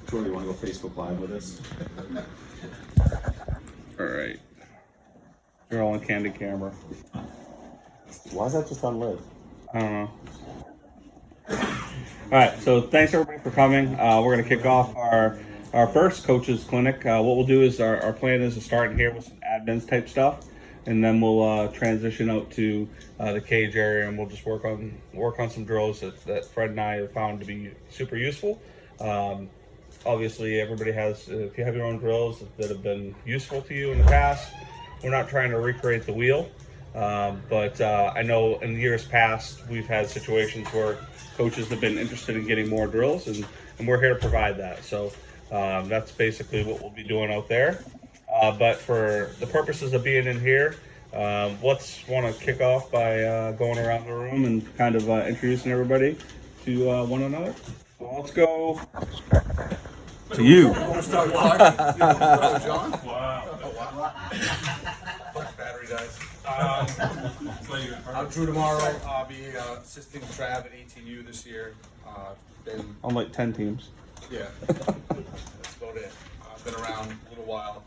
Troy, you want to go Facebook Live with us? All right. You're all on candid camera. Why is that just on live? I don't know. All right. So thanks everybody for coming. We're going to kick off our first coaches clinic. What we'll do is our plan is to start here with some admins type stuff, and then we'll transition out to the cage area, and we'll just work on some drills that Fred and I have found to be super useful. Obviously, everybody has, if you have your own drills that have been useful to you in the past, we're not trying to recreate the wheel. But I know in years past, we've had situations where coaches have been interested in getting more drills, and we're here to provide that. So that's basically what we'll be doing out there. But for the purposes of being in here, let's want to kick off by going around the room and kind of introducing everybody to one another. So let's go to you. John? Wow. Battery dies. I'm Drew tomorrow. I'll be assisting Trav at ATU this year. On like 10 teams. Yeah, that's about it. I've been around a little while.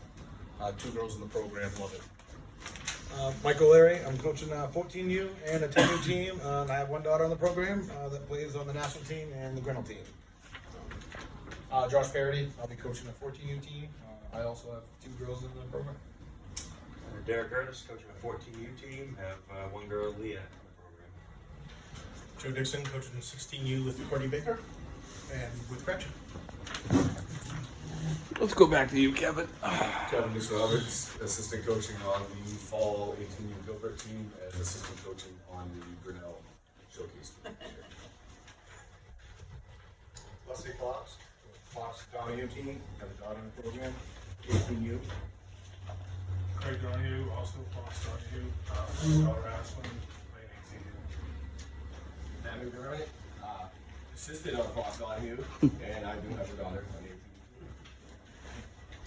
2 girls in the program, love it. Michael Larry, I'm coaching 14U and a 10U team, and I have one daughter on the program that plays on the national team and the Grinnell team. Josh Parody, I'll be coaching a 14U team. I also have 2 girls in the program. Derek Curtis, coaching a 14U team, have one girl, Leah, in the program. Joe Dixon, coaching 16U with Courtney Baker and with Gretchen. Let's go back to you, Kevin. Kevin Dix Roberts, assistant coaching on the fall 18U Gilbert team and assistant coaching on the Grinnell Showcase team. Leslie Fox, Fox Donahue team, have a daughter in the program, 18U. Craig Donahue, also Fox Donahue, daughter Ashlyn, playing 18. Matthew Gurley, assistant on Fox Donahue, and I do have a daughter on 18U.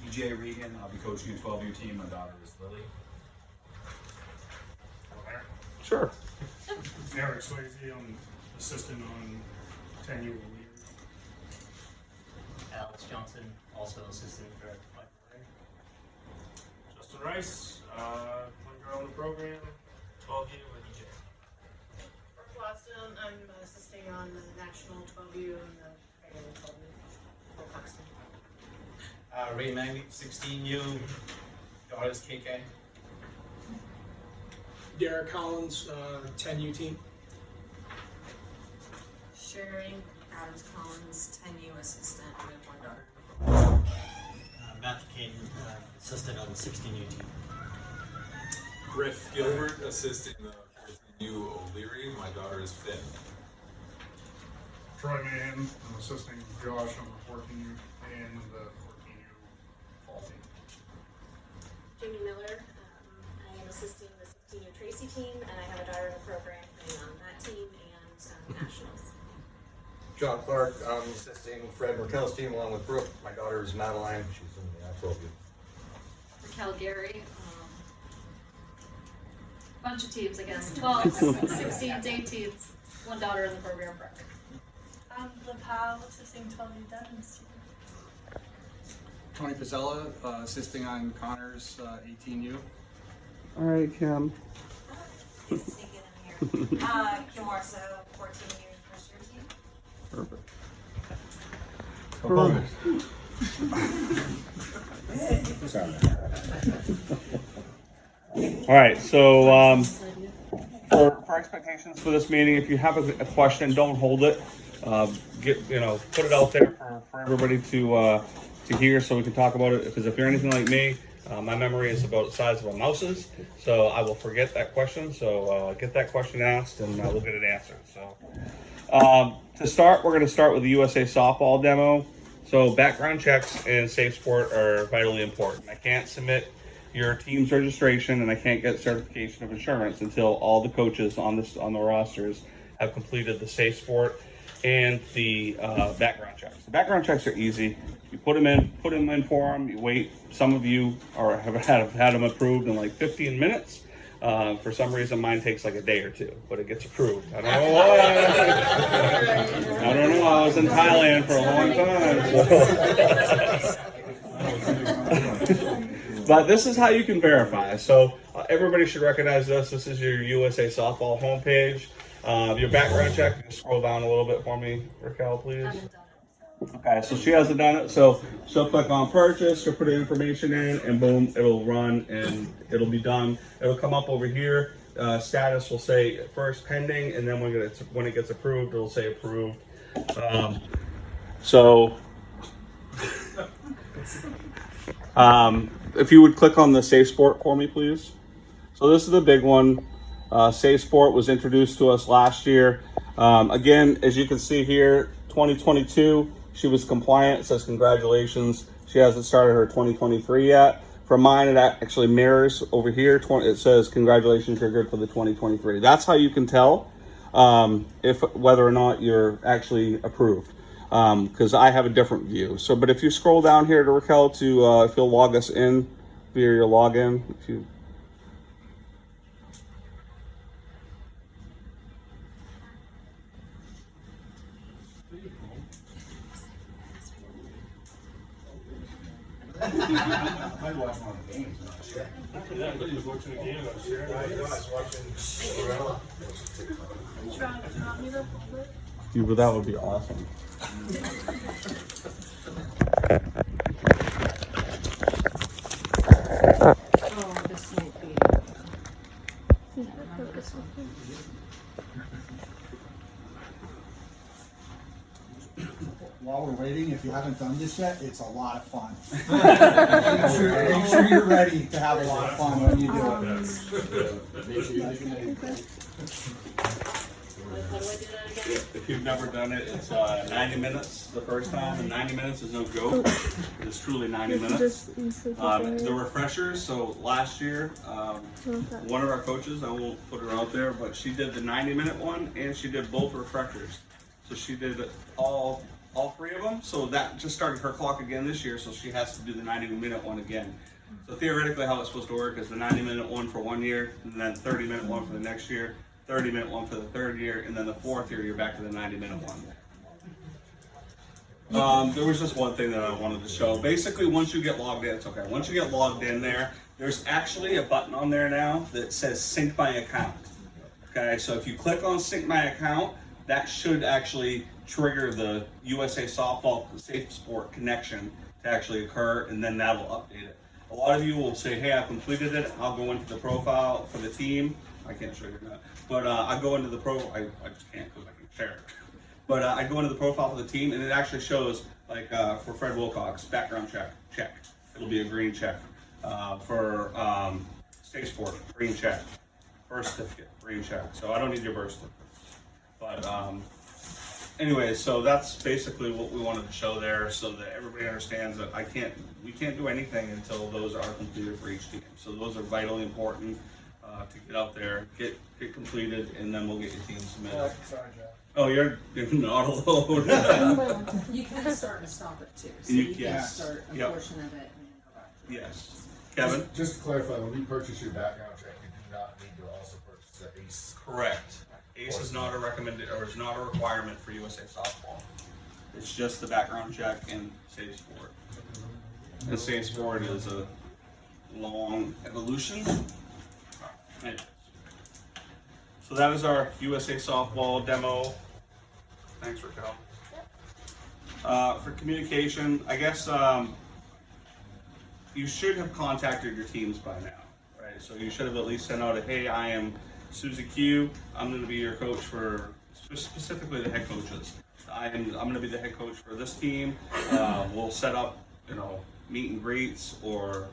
DJ Regan, I'll be coaching a 12U team. My daughter is Lily. Sure. Eric Swayze, I'm assistant on 10U leader. Alex Johnson, also assistant director Michael Ray. Justin Rice, one girl in the program, 12U with EJ. Brooke Watson, I'm assisting on the national 12U and the regular 12U. Brooke Watson. Ray Mangley, 16U, daughters KK. Derek Collins, 10U team. Sherry Adams Collins, 10U assistant with one daughter. Matthew Caden, assistant on the 16U team. Griff Gilbert, assisting the 14U O'Leary. My daughter is Finn. Troy Mann, I'm assisting Josh on the 14U and the 14U fall team. Jamie Miller, I am assisting the 16U Tracy team, and I have a daughter in the program playing on that team and nationals. John Clark, I'm assisting Fred Merkel's team along with Brooke. My daughter is Madeline, she's in the 12U. Raquel Gary, bunch of teams, I guess, 12s, 16s, 18s, one daughter in the program, Brooke. I'm Liv Howe, assisting 12U Devon's team. Tony Pizzella, assisting on Connor's 18U. All right, Kim. He's sneaking in here. Kim Morso, 14U first year team. Perfect. All right, so for expectations for this meeting, if you have a question, don't hold it. Put it out there for everybody to hear, so we can talk about it. Because if you're anything like me, my memory is about the size of a mouse's, so I will forget that question. So get that question asked, and we'll get it answered. So to start, we're going to start with the USA softball demo. So background checks and safe sport are vitally important. I can't submit your team's registration, and I can't get certification of insurance until all the coaches on the rosters have completed the safe sport and the background checks. The background checks are easy. You put them in for them. You wait. Some of you have had them approved in like 15 minutes. For some reason, mine takes like a day or two, but it gets approved. I don't know why. I don't know. I was in Thailand for a long time. But this is how you can verify. So everybody should recognize this. This is your USA Softball homepage. Your background check. You can scroll down a little bit for me, Raquel, please. Okay, so she hasn't done it, so she'll click on purchase, she'll put the information in, and boom, it'll run and it'll be done. It'll come up over here. Status will say first pending, and then when it gets approved, it'll say approved. If you would click on the Safe Sport for me, please. So this is the big one. Safe Sport was introduced to us last year. Again, as you can see here, 2022, she was compliant. It says congratulations. She hasn't started her 2023 yet. For mine, it actually mirrors over here. It says congratulations, you're good for the 2023. That's how you can tell if whether or not you're actually approved. Because I have a different view. So, but if you scroll down here to Raquel to if you'll log us in via your login, if you. I watch one of the games. Yeah, but he was watching a game last year. But that would be awesome. While we're waiting, if you haven't done this yet, it's a lot of fun. Make sure you're ready to have a lot of fun when you do it. If you've never done it, it's 90 minutes the first time, and 90 minutes is no joke. It's truly 90 minutes. The refreshers, so last year, one of our coaches, I won't put her out there, but she did the 90-minute one, and she did both refreshers. So she did all three of them, so that just started her clock again this year, so she has to do the 90-minute one again. So theoretically how it's supposed to work is the 90-minute one for 1 year, and then 30-minute one for the next year, 30-minute one for the third year, and then the fourth year you're back to the 90-minute one. There was just one thing that I wanted to show. Basically, once you get logged in, it's okay. Once you get logged in there's actually a button on there now that says sync my account. Okay, so if you click on sync my account, that should actually trigger the USA Softball Safe Sport connection to actually occur, and then that'll update it. A lot of you will say, hey, I completed it. I'll go into the profile for the team. I can't show you that. But I go into the I just can't because I can share it. But I go into the profile for the team, and it actually shows, like for Fred Wilcox, background check. It'll be a green check. For Safe Sport, green check. Birth certificate, green check. So I don't need your birth certificate. But anyway, so that's basically what we wanted to show there, so that everybody understands that we can't do anything until those are completed for each team. So those are vitally important to get out there, get completed, and then we'll get your team submitted. Sorry, Joe. Oh, you're not alone. You can start and stop it too. So You you can. can start a Yep. portion of it and then go back to it. Yes. Kevin? Just to clarify, when you purchase your background check, you do not need to also purchase the ACE. Correct. ACE is not a is not a requirement for USA Softball. It's just the background check and Safe Sport. And Safe Sport is a long evolution. Anyways. So that is our USA Softball demo. Thanks, Raquel. For communication, I guess you should have contacted your teams by now, right? So you should have at least sent out a, hey, I am Susie Q. I'm going to be your coach for specifically the head coaches. I'm going to be the head coach for this team. We'll set up, meet and greets, or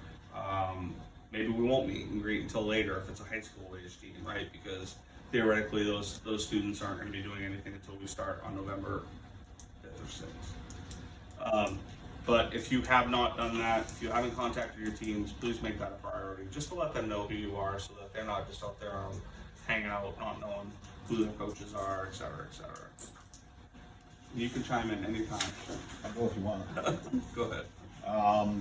maybe we won't meet and greet until later if it's a high school age team, right? Because theoretically, those students aren't going to be doing anything until we start on November 5th or 6th. But if you have not done that, if you haven't contacted your teams, please make that a priority, just to let them know who you are, so that they're not just out there hanging out, not knowing who their coaches are, et cetera, et cetera. You can chime in anytime. I'll go if you want. Go ahead.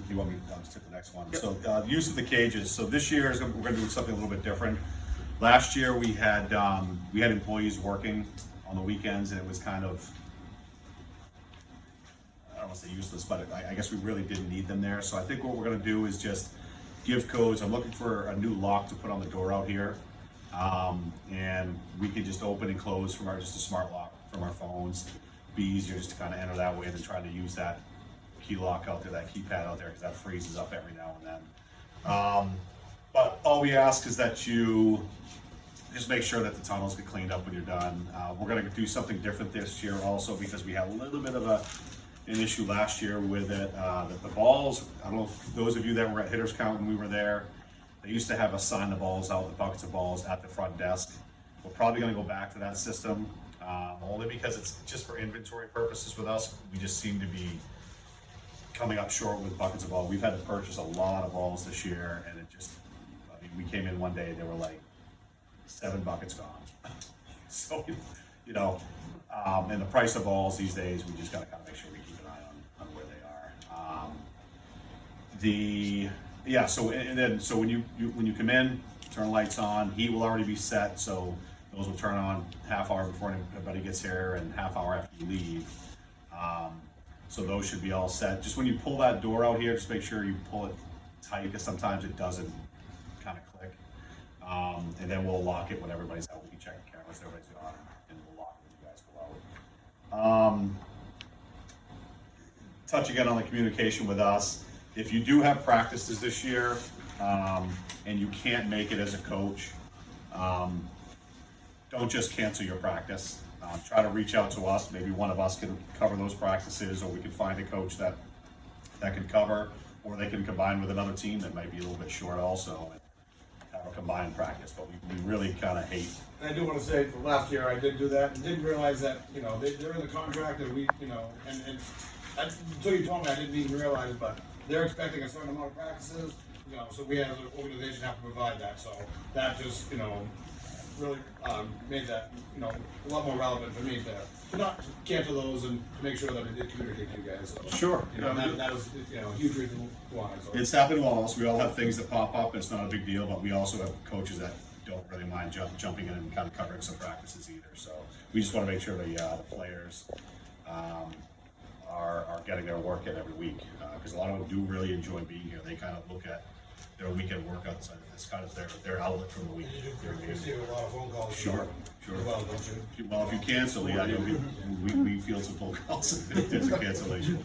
You want me to take the next one? Yep. So use of the cages. So this year we're going to do something a little bit different. Last year we had employees working on the weekends, and it was kind of, I don't want to say useless, but I guess we really didn't need them there. So I think what we're going to do is just give codes. I'm looking for a new lock to put on the door out here, and we can just open and close from just a smart lock from our phones. Be easier just to kind of enter that way than trying to use that key lock out there, that keypad out there, because that freezes up every now and then. But all we ask is that you just make sure that the tunnels get cleaned up when you're done. We're going to do something different this year also, because we had a little bit of an issue last year with it. That the balls, I don't know if those of you that were at Hitters Count when we were there, they used to have us sign the balls out, the buckets of balls at the front desk. We're probably going to go back to that system, only because it's just for inventory purposes with us. We just seem to be coming up short with buckets of balls. We've had to purchase a lot of balls this year, and it just, I mean, we came in one day, there were like 7 buckets gone. So, you know, and the price of balls these days, we just got to kind of make sure we keep an eye on where they are. So when you come in, turn lights on, heat will already be set, so those will turn on half hour before anybody gets here and half hour after you leave. So those should be all set. Just when you pull that door out here, just make sure you pull it tight, because sometimes it doesn't kind of click. And then we'll lock it when everybody's out. We can check the cameras, everybody's gone, and we'll lock it when you guys go out. Touch again on the communication with us. If you do have practices this year, and you can't make it as a coach, don't just cancel your practice. Try to reach out to us. Maybe one of us can cover those practices, or we can find a coach that can cover, or they can combine with another team that might be a little bit short also, and have a combined practice. But we really kind of hate. And I do want to say, for last year, I did do that and didn't realize that, you know, they're in the contract, and we, you know, and until you told me, I didn't even realize, but they're expecting a certain amount of practices, you know, so we as an organization have to provide that. So that just, you know, really made that, you know, a lot more relevant for me to not cancel those, and to make sure that I did communicate to you guys. So, Sure. you know, that was, you know, a huge reason why. So. It's happened to all of us. We all have things that pop up. It's not a big deal, but we also have coaches that don't really mind jumping in and kind of covering some practices either. So we just want to make sure the players are getting their work in every week, because a lot of them do really enjoy being here. They kind of look at their weekend workouts as kind of their outlet from the week. You receive a lot of phone calls. Sure. Well, don't you? Well, if you cancel, yeah, we field some phone calls if there's a cancellation.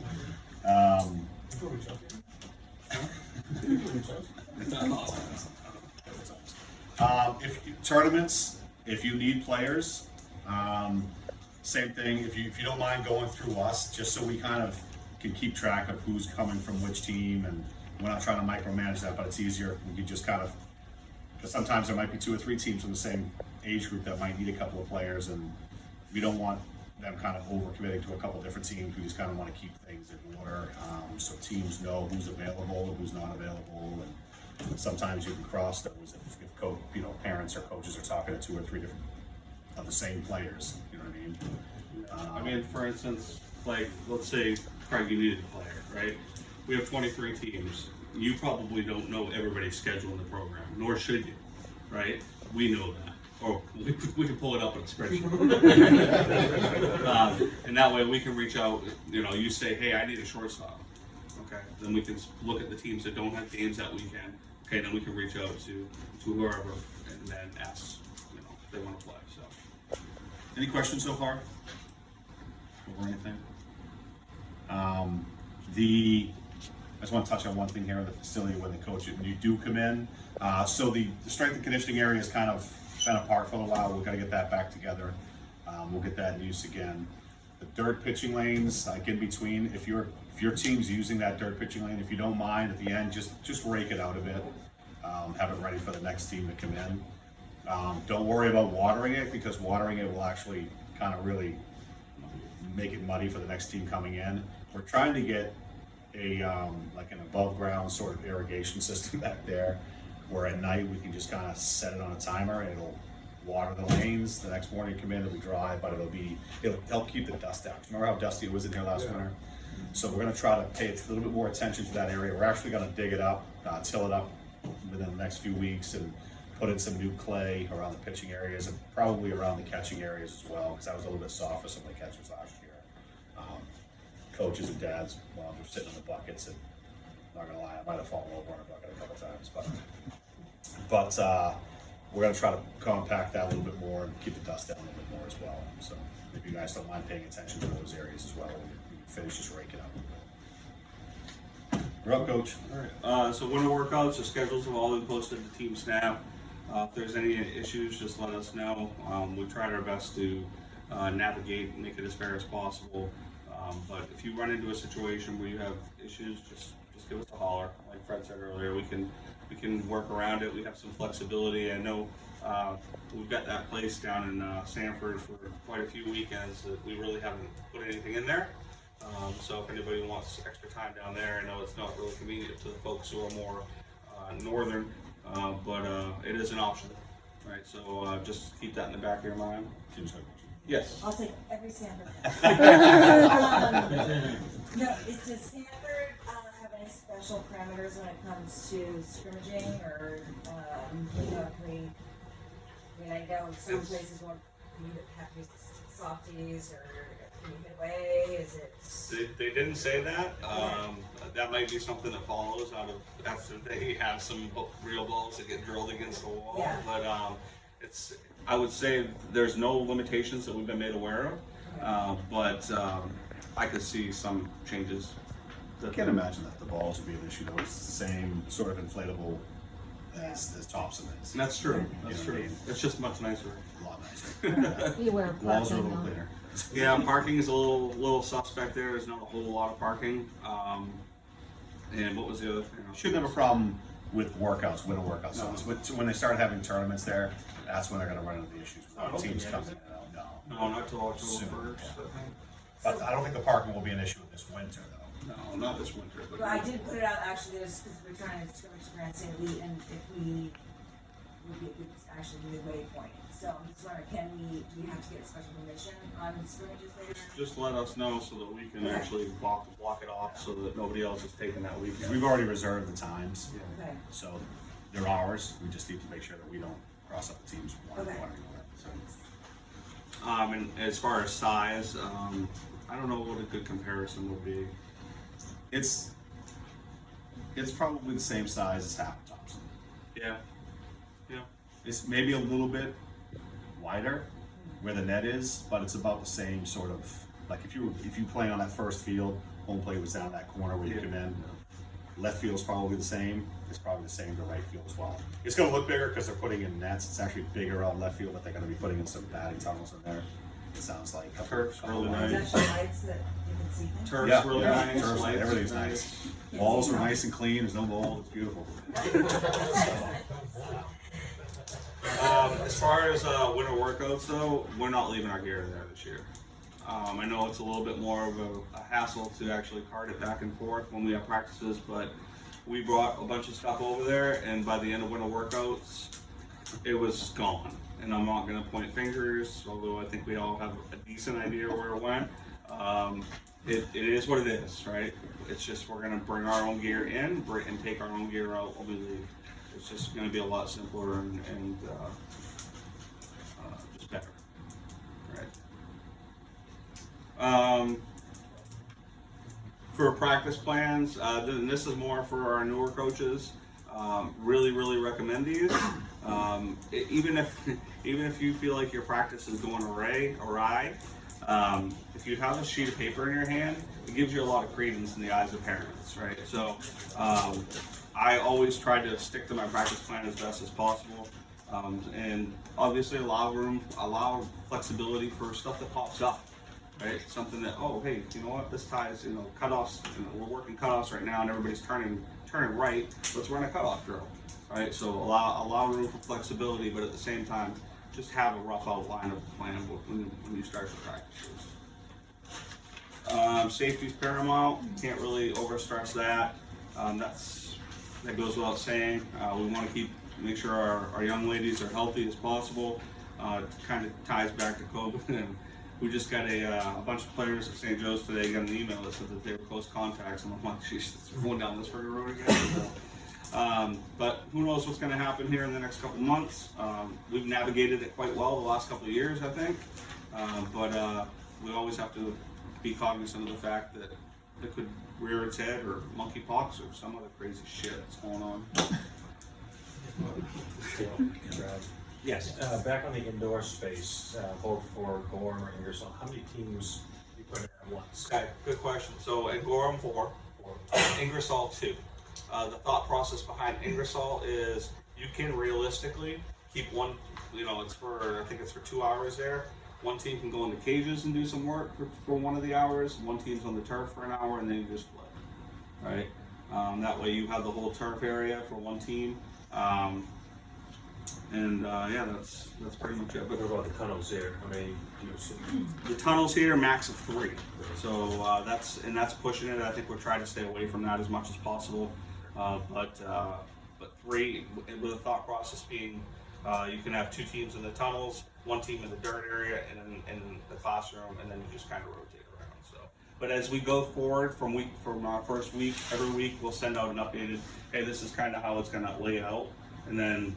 If tournaments, if you need players, same thing. If you don't mind going through us, just so we kind of can keep track of who's coming from which team, and we're not trying to micromanage that, but it's easier if we can just kind of, because sometimes there might be 2 or 3 teams from the same age group that might need a couple of players, and we don't want them kind of overcommitting to a couple different teams. We just kind of want to keep things in order, so teams know who's available and who's not available. And sometimes you can cross those if parents or coaches are talking to 2 or 3 different of the same players. You know what I mean? I mean, for instance, like, let's say Craig, you needed a player, right? We have 23 teams. You probably don't know everybody's schedule in the program, nor should you, right? We know that. Or we can pull it up in a spreadsheet. And that way we can reach out, you know, you say, hey, I need a shortstop. Okay, then we can look at the teams that don't have games that weekend. Okay, then we can reach out to whoever and then ask, you know, if they want to play. So, any questions so far? Over anything? I just want to touch on one thing here in the facility when the coach, when you do come in. So the strength and conditioning area has kind of been apart for a while. We've got to get that back together. We'll get that in use again. The dirt pitching lanes, like in between, if your team's using that dirt pitching lane, if you don't mind at the end, just rake it out a bit. Have it ready for the next team to come in. Don't worry about watering it, because watering it will actually kind of really make it muddy for the next team coming in. We're trying to get like an above ground sort of irrigation system back there, where at night we can just kind of set it on a timer and it'll water the lanes. The next morning come in, it'll be dry, but it'll help keep the dust out. Remember how dusty it was in here last winter? So we're going to try to pay a little bit more attention to that area. We're actually going to dig it up, till it up within the next few weeks, and put in some new clay around the pitching areas and probably around the catching areas as well, because that was a little bit soft for some of the catchers last year. Coaches and dads, while they're sitting in the buckets, and not gonna lie, I might have fallen over on a bucket a couple times, but we're gonna try to compact that a little bit more and keep the dust down a little bit more as well. So if you guys don't mind paying attention to those areas as well, we can finish just raking up. You're up, Coach. So winter workouts, the schedules have all been posted to Team Snap. If there's any issues, just let us know. We tried our best to navigate and make it as fair as possible. But if you run into a situation where you have issues, just give us a holler. Like Fred said earlier, we can work around it. We have some flexibility. I know we've got that place down in Sanford for quite a few weekends that we really haven't put anything in there. So if anybody wants extra time down there, I know it's not really convenient to the folks who are more northern, but it is an option, right? So just keep that in the back of your mind. Yes. I'll take every Sanford. No, does Sanford have any special parameters when it comes to scrimmaging or, you know, I know some places won't, you have to use softies or can you hit away, is it? They didn't say that. That might be something that follows out of after they have some real balls that get drilled against the wall. Yeah. But I would say there's no limitations that we've been made aware of. But I could see some changes. I can't imagine that the balls would be an issue. Though it's the same sort of inflatable as Thompson is. That's true. That's You know true. what I mean? It's just much nicer. A lot nicer. You wear Walls are a little cleaner. Yeah, parking is a little suspect there. There's not a whole lot of parking. And what was the other thing? Shouldn't have a problem with workouts, winter workouts. So it's when they start having tournaments there, that's when they're going to run into the issues. When teams coming in, No, not till October Soon, 1st. yeah. I think. But I don't think the parking will be an issue this winter, though. No, not this winter. But Well, I did put it out actually, because we're trying to scrimmage to Grand St. Louis, and if we would be a good, actually be a waypoint. So I'm just wondering, do we have to get special permission on scrimmages later? Just let us know so that we can actually block it off so that nobody else is taking that Because weekend. we've already reserved the times, Okay. so they're ours. We just need to make sure that we don't cross up the teams one Okay. another. So. And as far as size, I don't know what a good comparison would be. It's probably the same size as Half Thompson. Yeah. Yeah. It's maybe a little bit wider where the net is, but it's about the same sort of, like if you play on that first field, home plate was down that corner where you come in. Left field's probably the same. It's probably the same to right field as well. It's going to look bigger because they're putting in nets. It's actually bigger out left field, but they're going to be putting in some batting tunnels in there. It sounds like Turf's really There's nice. actually lights that you can see things. Turf's really yeah, nice. turf's, lights everything's are nice. Walls are nice and clean. There's no mold. It's beautiful. As far as winter workouts though, we're not leaving our gear there this year. I know it's a little bit more of a hassle to actually cart it back and forth when we have practices, but we brought a bunch of stuff over there, and by the end of winter workouts, it was gone. And I'm not gonna point fingers, although I think we all have a decent idea where it went. It is what it is, right? It's just we're gonna bring our own gear in and take our own gear out when we leave. It's just gonna be a lot simpler and just better, right? For practice plans, and this is more for our newer coaches. Really recommend these. Even if you feel like your practice is going awry, if you have a sheet of paper in your hand, it gives you a lot of credence in the eyes of parents, right? So I always try to stick to my practice plan as best as possible, and obviously allow flexibility for stuff that pops up. Right, something that, oh hey, you know what, this ties, cutoffs, we're working cutoffs right now and everybody's turning right, let's run a cutoff drill. Right, so allow room for flexibility, but at the same time, just have a rough outline of the plan when you start your practices. Safety's paramount, can't really overstress that. That goes without saying. We want to make sure our young ladies are healthy as possible. It kind of ties back to COVID. We just got a bunch of players at St. Joe's today got an email that said that they were close contacts, and I'm like, she's going down this road again. But who knows what's going to happen here in the next couple months. We've navigated it quite well the last couple of years, I think. But we always have to be cognizant of the fact that it could rear its head, or monkeypox, or some other crazy shit that's going on. Yes. Back on the indoor space, both for Gorham or Ingersoll, how many teams you put in at once? Okay, good question. So at Gorham 4, Ingersoll 2. The thought process behind Ingersoll is you can realistically keep one, it's for, I think it's for 2 hours there. One team can go in the cages and do some work for one of the hours. One team's on the turf for an hour, and then you just play, right? That way you have the whole turf area for one team. Yeah, that's pretty much it. What about the tunnels there? How many do you see? The tunnels here, max of 3. So that's pushing it. I think we're trying to stay away from that as much as possible. But 3, with the thought process being, you can have 2 teams in the tunnels, 1 team in the dirt area, and in the classroom, and then you just kind of rotate around. So, but as we go forward from our first week, every week we'll send out an updated, hey, this is kind of how it's going to lay out, and then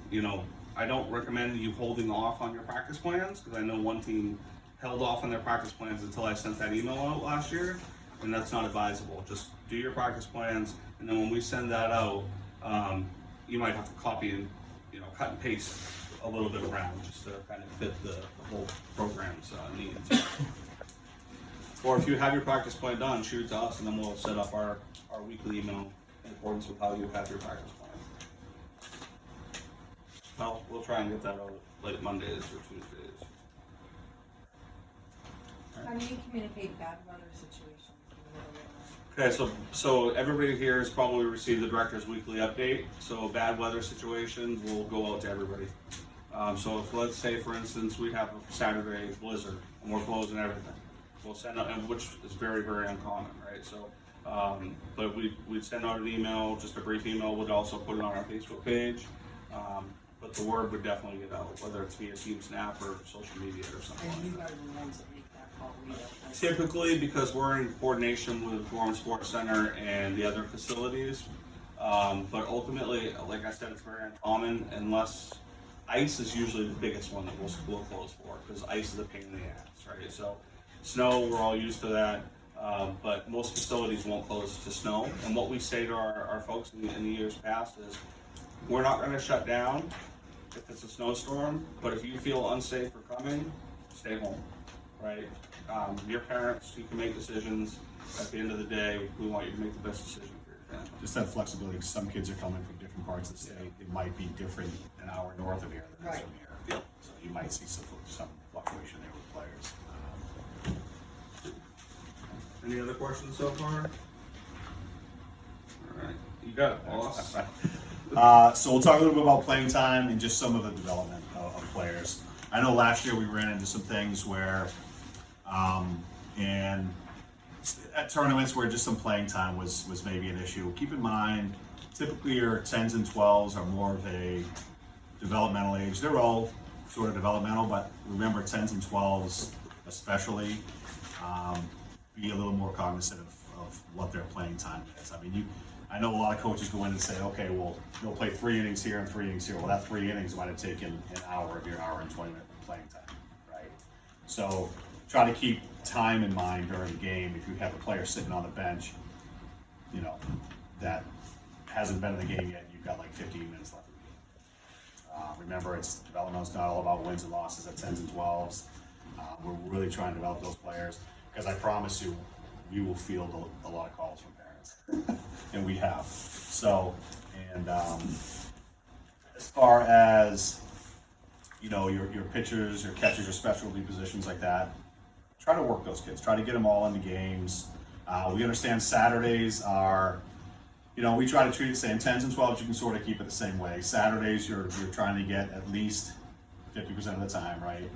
I don't recommend you holding off on your practice plans, because I know one team held off on their practice plans until I sent that email out last year, and that's not advisable. Just do your practice plans, and then when we send that out, you might have to copy and cut and paste a little bit around just to kind of fit the whole program's needs. Or if you have your practice plan done, shoot it to us, and then we'll set up our weekly email in accordance with how you have your practice plan. We'll try and get that out late Mondays or Tuesdays. How do you communicate bad weather situations? Okay, so everybody here has probably received the director's weekly update. So bad weather situations will go out to everybody. So if, let's say, for instance, we have a Saturday blizzard and we're closing everything, we'll send out, which is very, very uncommon, right? So, but we'd send out an email, just a brief email. We'd also put it on our Facebook page. But the word would definitely get out, whether it's via TeamSnap or social media or something. And you guys are the ones that make that call. Typically, because we're in coordination with Gorham Sports Center and the other facilities, but ultimately, like I said, it's very uncommon unless ice is usually the biggest one that we'll close for, because ice is a pain in the ass, right? So snow, we're all used to that, but most facilities won't close to snow. And what we say to our folks in the years past is, we're not going to shut down if it's a snowstorm, but if you feel unsafe for coming, stay home, right? Your parents, you can make decisions. At the end of the day, we want you to make the best decision for your family. Just that flexibility, because some kids are coming from different parts of the state. It might be different an hour north of here than it is from here. Yep. So you might see some fluctuation there with players. Any other questions so far? All right, you got it, boss. So we'll talk a little bit about playing time and just some of the development of players. I know last year we ran into some things where, and at tournaments where just some playing time was maybe an issue. Keep in mind, typically your 10s and 12s are more of a developmental age. They're all sort of developmental, but remember 10s and 12s especially, be a little more cognizant of what their playing time is. I mean, I know a lot of coaches go in and say, okay, well, you'll play 3 innings here and 3 innings here. Well, that 3 innings might have taken an hour of your hour and 20-minute playing time, right? So try to keep time in mind during the game. If you have a player sitting on the bench, that hasn't been in the game yet, you've got like 15 minutes left of the game. Remember, development's not all about wins and losses at 10s and 12s. We're really trying to develop those players, because I promise you, we will field a lot of calls from parents. And we have. So, and as far as your pitchers, your catchers, your specialty positions like that, try to work those kids. Try to get them all into games. We understand Saturdays are, we try to treat it the same. 10s and 12s, you can sort of keep it the same way. Saturdays, you're trying to get at least 50% of the time, right?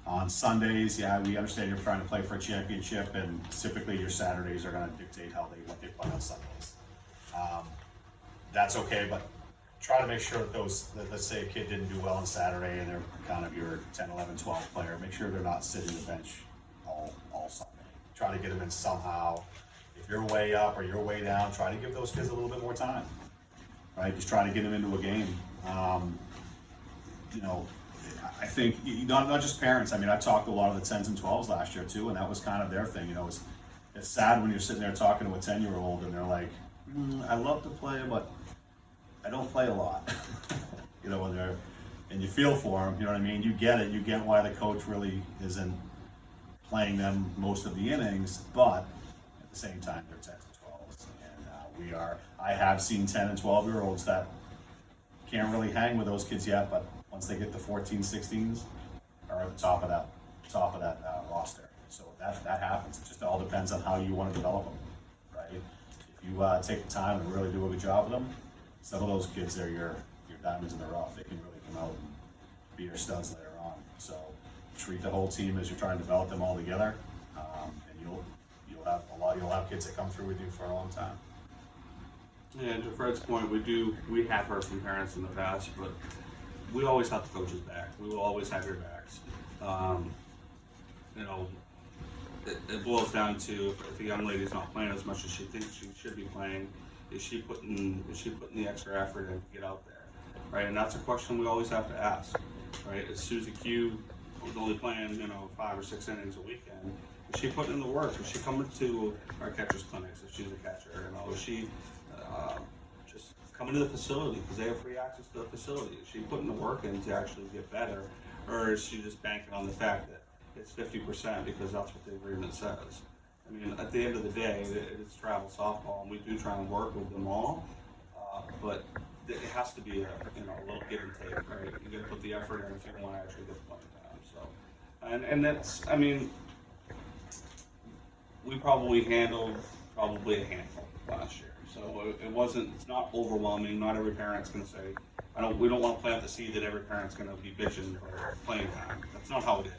On Sundays, yeah, we understand you're trying to play for a championship, and typically your Saturdays are going to dictate what they play on Sundays. That's okay, but try to make sure that let's say a kid didn't do well on Saturday and they're kind of your 10, 11, 12 player, make sure they're not sitting the bench all Sunday. Try to get them in somehow. If you're way up or you're way down, try to give those kids a little bit more time. right? Just try to get them into a game. You know, I think not just parents. I mean, I talked to a lot of the 10s and 12s last year too, and that was kind of their thing. You know, it's sad when you're sitting there talking to a 10-year-old and they're like, I love to play, but I don't play a lot. You know, and you feel for them, you know what I mean? You get it, you get why the coach really isn't playing them most of the innings, but at the same time, they're 10s and 12s. And I have seen 10 and 12-year-olds that can't really hang with those kids yet, but once they get to 14, 16s, are at the top of that roster. So that happens. It just all depends on how you want to develop them, right? If you take the time and really do a good job with them, some of those kids are your diamonds in the rough. They can really come out and be your studs later on. So treat the whole team as you're trying to develop them all together, and you'll have kids that come through with you for a long time. Yeah, and to Fred's point, we have heard from parents in the past, but we always have the coach's back. We will always have your backs. You know, it boils down to if a young lady's not playing as much as she thinks she should be playing, is she putting the extra effort in to get out there, right? And that's a question we always have to ask, right? Is Susie Q was only playing 5 or 6 innings a weekend? Is she putting in the work? Is she coming to our catcher's clinics if she's a catcher? Is she just coming to the facility because they have free access to the facility? Is she putting the work in to actually get better, or is she just banking on the fact that it's 50% because that's what the agreement says? I mean, at the end of the day, it's travel softball, and we do try and work with them all, but it has to be a little give and take, right? You got to put the effort in if you want to actually get playing time. So, and that's, I mean, we probably handled a handful last year. So it's not overwhelming. Not every parent's going to say, we don't want to plant the seed that every parent's going to be bitching for playing time. That's not how it is.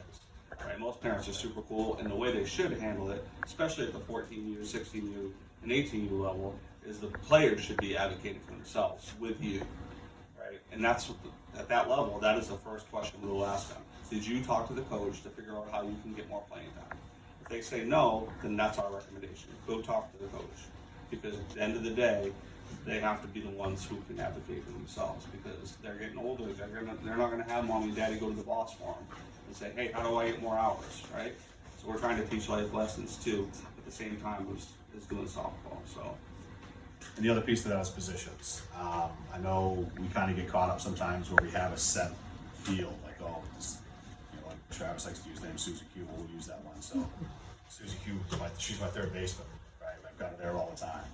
Right? Most parents are super cool, and the way they should handle it, especially at the 14U, 16U, and 18U level, is the players should be advocating for themselves with you, right? And that's at that level, that is the first question we will ask them. Did you talk to the coach to figure out how you can get more playing time? If they say no, then that's our recommendation. Go talk to the coach, because at the end of the day, they have to be the ones who can advocate for themselves, because they're getting older. They're not going to have mommy and daddy go to the boss for them and say, hey, how do I get more hours, right? So we're trying to teach life lessons too, at the same time as doing softball. So. And the other piece to that is positions. I know we kind of get caught up sometimes where we have a set field, like like Travis likes to use the name Susie Q, we'll use that one. So Susie Q, she's my third baseman, right? I've got her there all the time.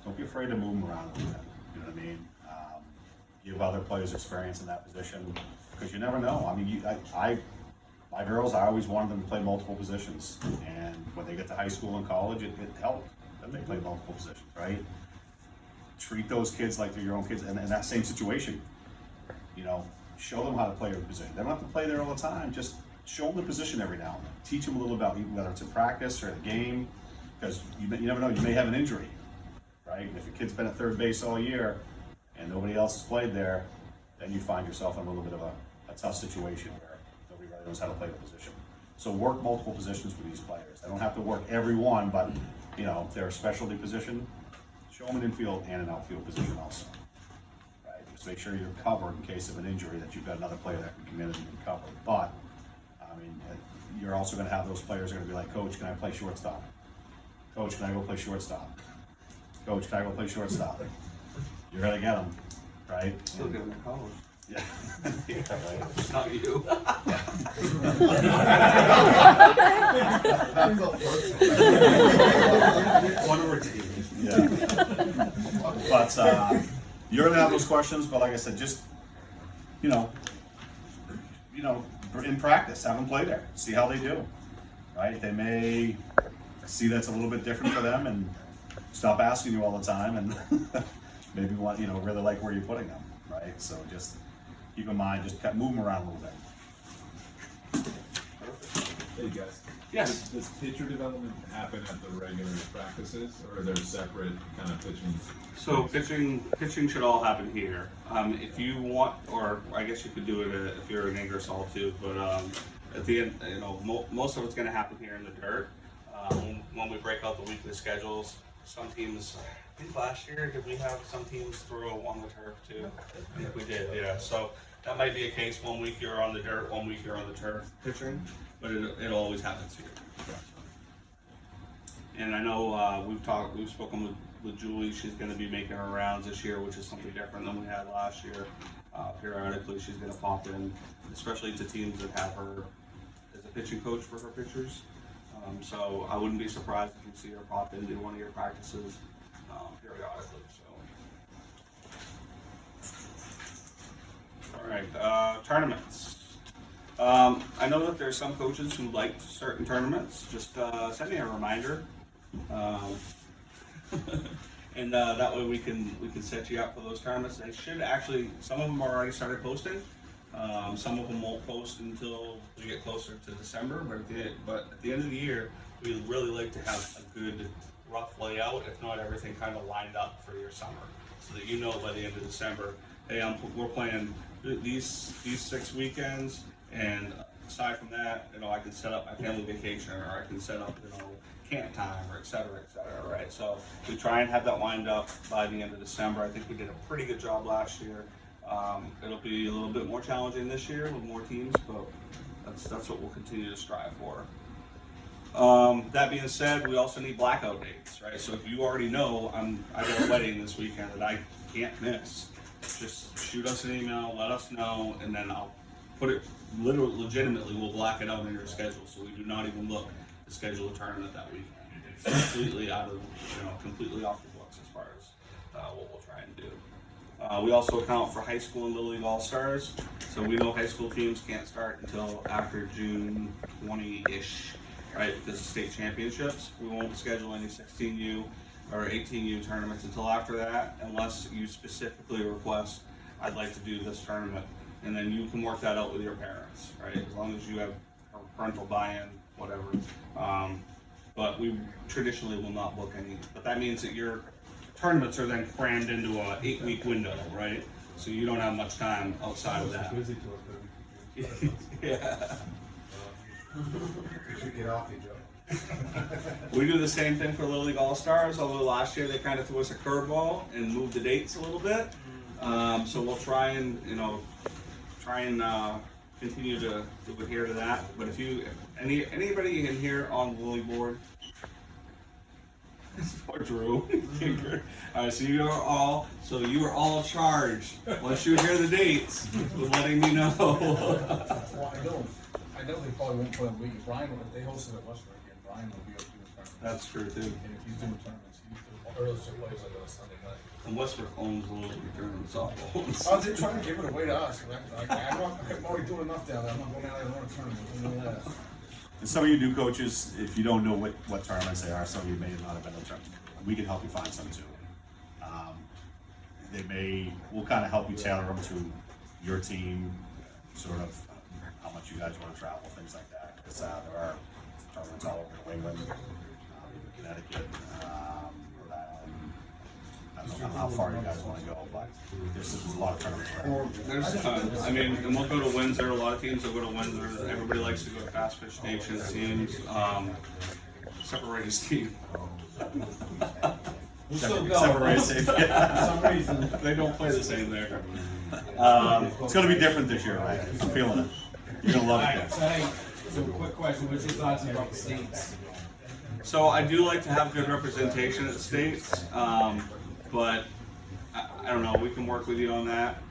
Don't be afraid to move them around a little bit, you know what I mean? Give other players experience in that position, because you never know. I mean, my girls, I always wanted them to play multiple positions, and when they get to high school and college, it helped that they play multiple positions, right? Treat those kids like they're your own kids, and in that same situation, show them how to play their position. They don't have to play there all the time. Just show them the position every now and then. Teach them a little about whether it's in practice or in a game, because you never know. You may have an injury, right? If a kid's been at third base all year and nobody else has played there, then you find yourself in a little bit of a tough situation where nobody really knows how to play the position. So work multiple positions with these players. They don't have to work every one, but if they're a specialty position, show them an infield and an outfield position also. Right? Just make sure you're covered in case of an injury, that you've got another player that can come in and be covered. But I mean, you're also going to have those players that are going to be like, Coach, can I play shortstop? Coach, can I go play shortstop? Coach, can I go play shortstop? You're going to get them, right? Still get them in college. Yeah. Yeah, right. It's not you. One over two. Yeah. But you're gonna have those questions. But like I said, just in practice, have them play there, see how they do. Right? They may see that's a little bit different for them, and stop asking you all the time, and maybe want really like where you're putting them. Right? So just keep in mind, just move them around a little bit. Hey guys. Yes. Does pitcher development happen at the regular practices, or are there separate kind of pitching? So pitching should all happen here. If you want, or I guess you could do it if you're in Ingersoll too. But at the end, most of it's going to happen here in the dirt. When we break out the weekly schedules, some teams, I think last year, did we have some teams throw on the turf too? I think we did, yeah. So that might be a case, 1 week you're on the dirt, 1 week you're on the turf pitching, but it always happens here. And I know we've spoken with Julie. She's going to be making her rounds this year, which is something different than we had last year. Periodically, she's going to pop in, especially to teams that have her as a pitching coach for her pitchers. So I wouldn't be surprised if you see her pop into one of your practices periodically. So, all right, tournaments. I know that there's some coaches who like certain tournaments. Just send me a reminder, and that way we can set you up for those tournaments. They should actually. Some of them are already started posting. Some of them won't post until we get closer to December. But at the end of the year, we really like to have a good rough layout, if not everything kind of lined up for your summer, so that you know by the end of December, hey, we're playing these 6 weekends. And aside from that, I can set up my family vacation, or I can set up, camp time, or et cetera, right? So we try and have that lined up by the end of December. I think we did a pretty good job last year. It'll be a little bit more challenging this year with more teams, but that's what we'll continue to strive for. That being said, we also need blackout dates, right? So if you already know I got a wedding this weekend that I can't miss, just shoot us an email, let us know, and then I'll put it legitimately, we'll block it out in your schedule, so we do not even look to schedule a tournament that week. It's completely completely off the books as far as what we'll try and do. We also account for high school and Little League All-Stars, so we know high school teams can't start until after June 20-ish, right, because of state championships. We won't schedule any 16U or 18U tournaments until after that, unless you specifically request, I'd like to do this tournament. And then you can work that out with your parents, right? As long as you have parental buy-in, whatever. But we traditionally will not book any. But that means that your tournaments are then crammed into a 8-week window, right? So you don't have much time outside of that. Yeah. You should get off you, Joe. We do the same thing for Little League All-Stars, although last year they kind of threw us a curveball and moved the dates a little bit. So we'll try and continue to adhere to that. But if anybody in here on the Lily board, poor Drew. All right, so you are all charged once you hear the dates with letting me know. Well, I know they probably won't play on weekends. Brian, if they hosted at Westbrook again, Brian will be able to do the tournament. That's true too. And if he's doing tournaments, or those two plays like on a Sunday night. And Westbrook owns the Little League tournament softball. Oh, they're trying to give it away to us. I'm already doing enough down there. I'm not going out there and run a tournament. And some of you new coaches, if you don't know what tournaments they are, some of you may not have been in tournament. We can help you find some too. We'll kind of help you tailor them to your team, sort of how much you guys want to travel, things like that. Because there are tournaments all over New England, Connecticut, Rhode Island. I don't know how far you guys want to go, but there's a lot of tournaments around. There's tons. I mean, and we'll go to Windsor. A lot of teams will go to Windsor. Everybody likes to go to Fast Fish Nation teams. Except for Ray's team. Except for Ray's team. For some reason. They don't play the same there. It's going to be different this year, right? I'm feeling it. You're going to love it. Alright, so hey, so quick question, what's your thoughts about the states? So I do like to have good representation at the states, but I don't know. We can work with you on that.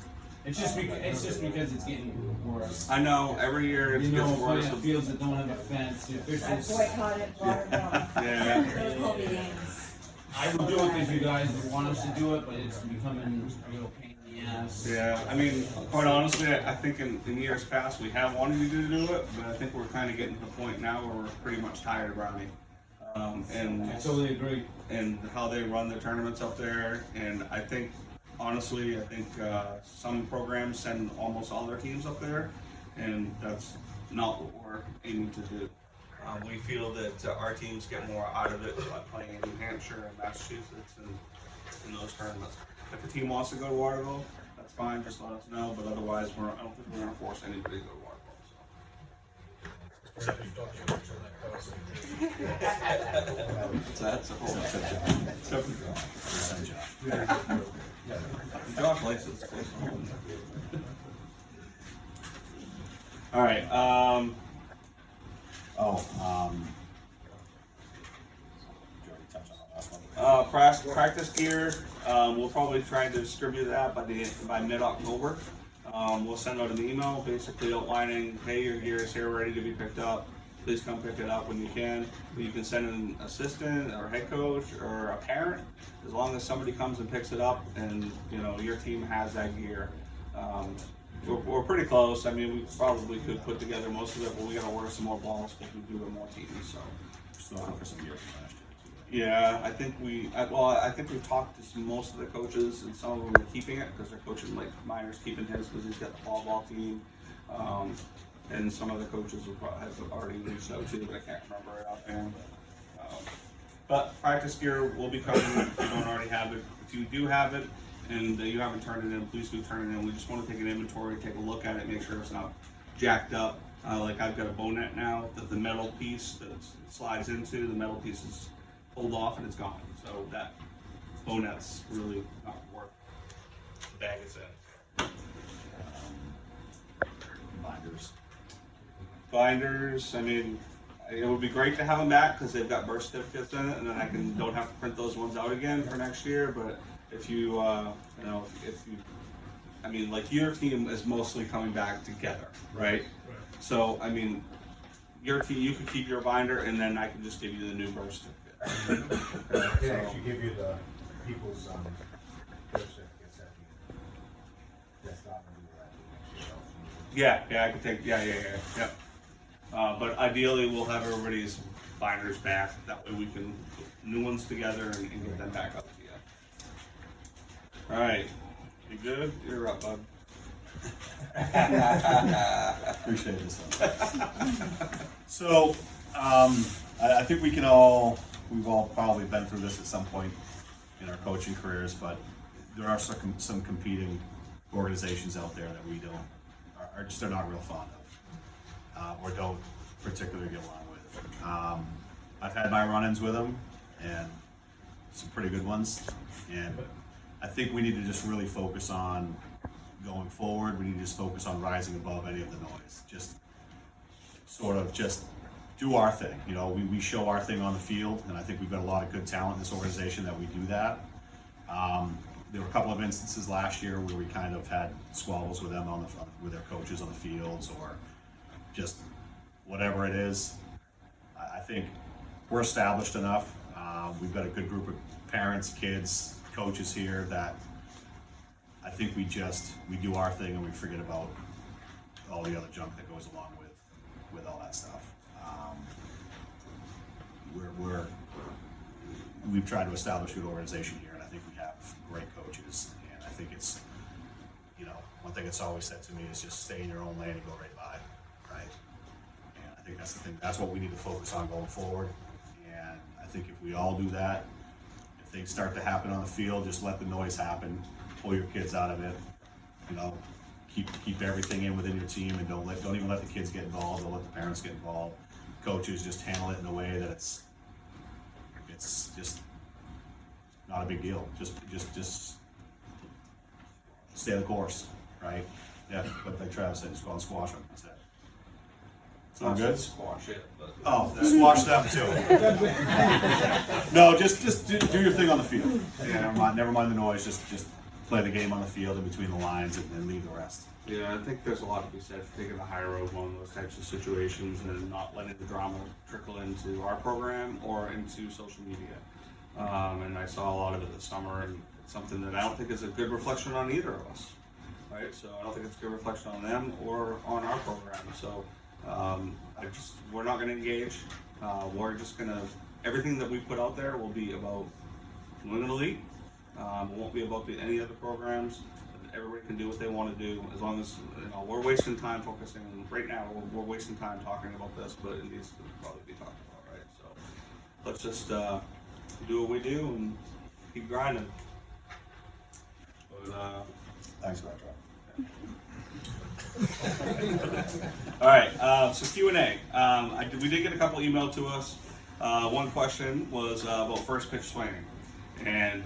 It's just because it's getting worse. I know every year it gets worse. Playing fields that don't have a fence, the I officials. boycotted Watermelon. Yeah. Those Colby games. I would do it because you guys want us to do it, but it's becoming a real pain in the ass. Yeah, I mean, quite honestly, I think in years past we have wanted you to do it, but I think we're kind of getting to the point now where we're pretty much tired of Brownie. I totally agree. And how they run their tournaments up there, and I think, honestly, some programs send almost all their teams up there, and that's not what we're aiming to do. We feel that our teams get more out of it by playing in New Hampshire and Massachusetts and in those tournaments. If a team wants to go to Waterville, that's fine, just let us know, but otherwise, I don't think we're going to force anybody to go to Waterville. So. That's a whole Send Josh. Josh likes it. All right. Did you already touch on the last one? Practice gear. We'll probably try to distribute that by mid-October. We'll send out an email basically outlining, hey, your gear is here ready to be picked up. Please come pick it up when you can. You can send an assistant or head coach or a parent, as long as somebody comes and picks it up and your team has that gear. We're pretty close. I mean, we probably could put together most of it, but we gotta order some more balls because we do have more teams. So Still looking for some gear from last year. yeah, I think we've talked to most of the coaches, and some of them are keeping it because they're coaching, like Miner's keeping his because he's got the fall ball team. And some of the coaches have already reached out to, but I can't remember it offhand. But practice gear will be coming if you don't already have it. If you do have it and you haven't turned it in, please do turn it in. We just want to take an inventory, take a look at it, make sure it's not jacked up. Like I've got a Bonet now that the metal piece that it slides into, the metal piece is pulled off and it's gone. So that Bonet's really not worth the bag it's in. Binders, I mean, it would be great to have them back because they've got birth certificates in it, and then I don't have to print those ones out again for next year. But if you, I mean, like your team is mostly coming back together, right? So, I mean, your team, you could keep your binder, and then I can just give you the new birth certificate. I can actually give you the people's birth certificates at the desktop and do that next year. Yeah, I could take, yeah. But ideally, we'll have everybody's binders back. That way we can put new ones together and get them back up to you. All right, you good? You're up, bud. Appreciate this one. So, I think we've all probably been through this at some point in our coaching careers, but there are some competing organizations out there that we they're not real fond of, or don't particularly get along with. I've had my run-ins with them, and some pretty good ones, and I think we need to just really focus on going forward. We need to just focus on rising above any of the noise. Just sort of just do our thing. We show our thing on the field, and I think we've got a lot of good talent in this organization that we do that. There were a couple of instances last year where we kind of had squabbles with them with their coaches on the fields, or just whatever it is. I think we're established enough. We've got a good group of parents, kids, coaches here that I think we do our thing and we forget about all the other junk that goes along with all that stuff. We've tried to establish a good organization here, and I think we have great coaches, and I think it's, one thing that's always said to me is just stay in your own lane and go right by, right? And I think that's the thing, that's what we need to focus on going forward, and I think if we all do that, if things start to happen on the field, just let the noise happen, pull your kids out of it, keep everything in within your team, and don't even let the kids get involved, don't let the parents get involved. Coaches just handle it in a way that it's just not a big deal. Just stay the course, right? Yeah, but like Travis said, just go and squash them instead. Sound good? Squash it. Oh, squash them too. No, just do your thing on the field. Yeah, never mind the noise. Just play the game on the field in between the lines and leave the rest. Yeah, I think there's a lot to be said for taking the high road on those types of situations and not letting the drama trickle into our program or into social media. And I saw a lot of it this summer, and it's something that I don't think is a good reflection on either of us, right? So I don't think it's a good reflection on them or on our program. So we're not going to engage. We're just going to, everything that we put out there will be about winning the league. It won't be about any other programs. Everybody can do what they want to do, as long as we're wasting time focusing. Right now, we're wasting time talking about this, but it needs to probably be talked about, right? So let's just do what we do and keep grinding. But Thanks, Retro. All right, so Q&A. We did get a couple emailed to us. One question was about first pitch swinging. And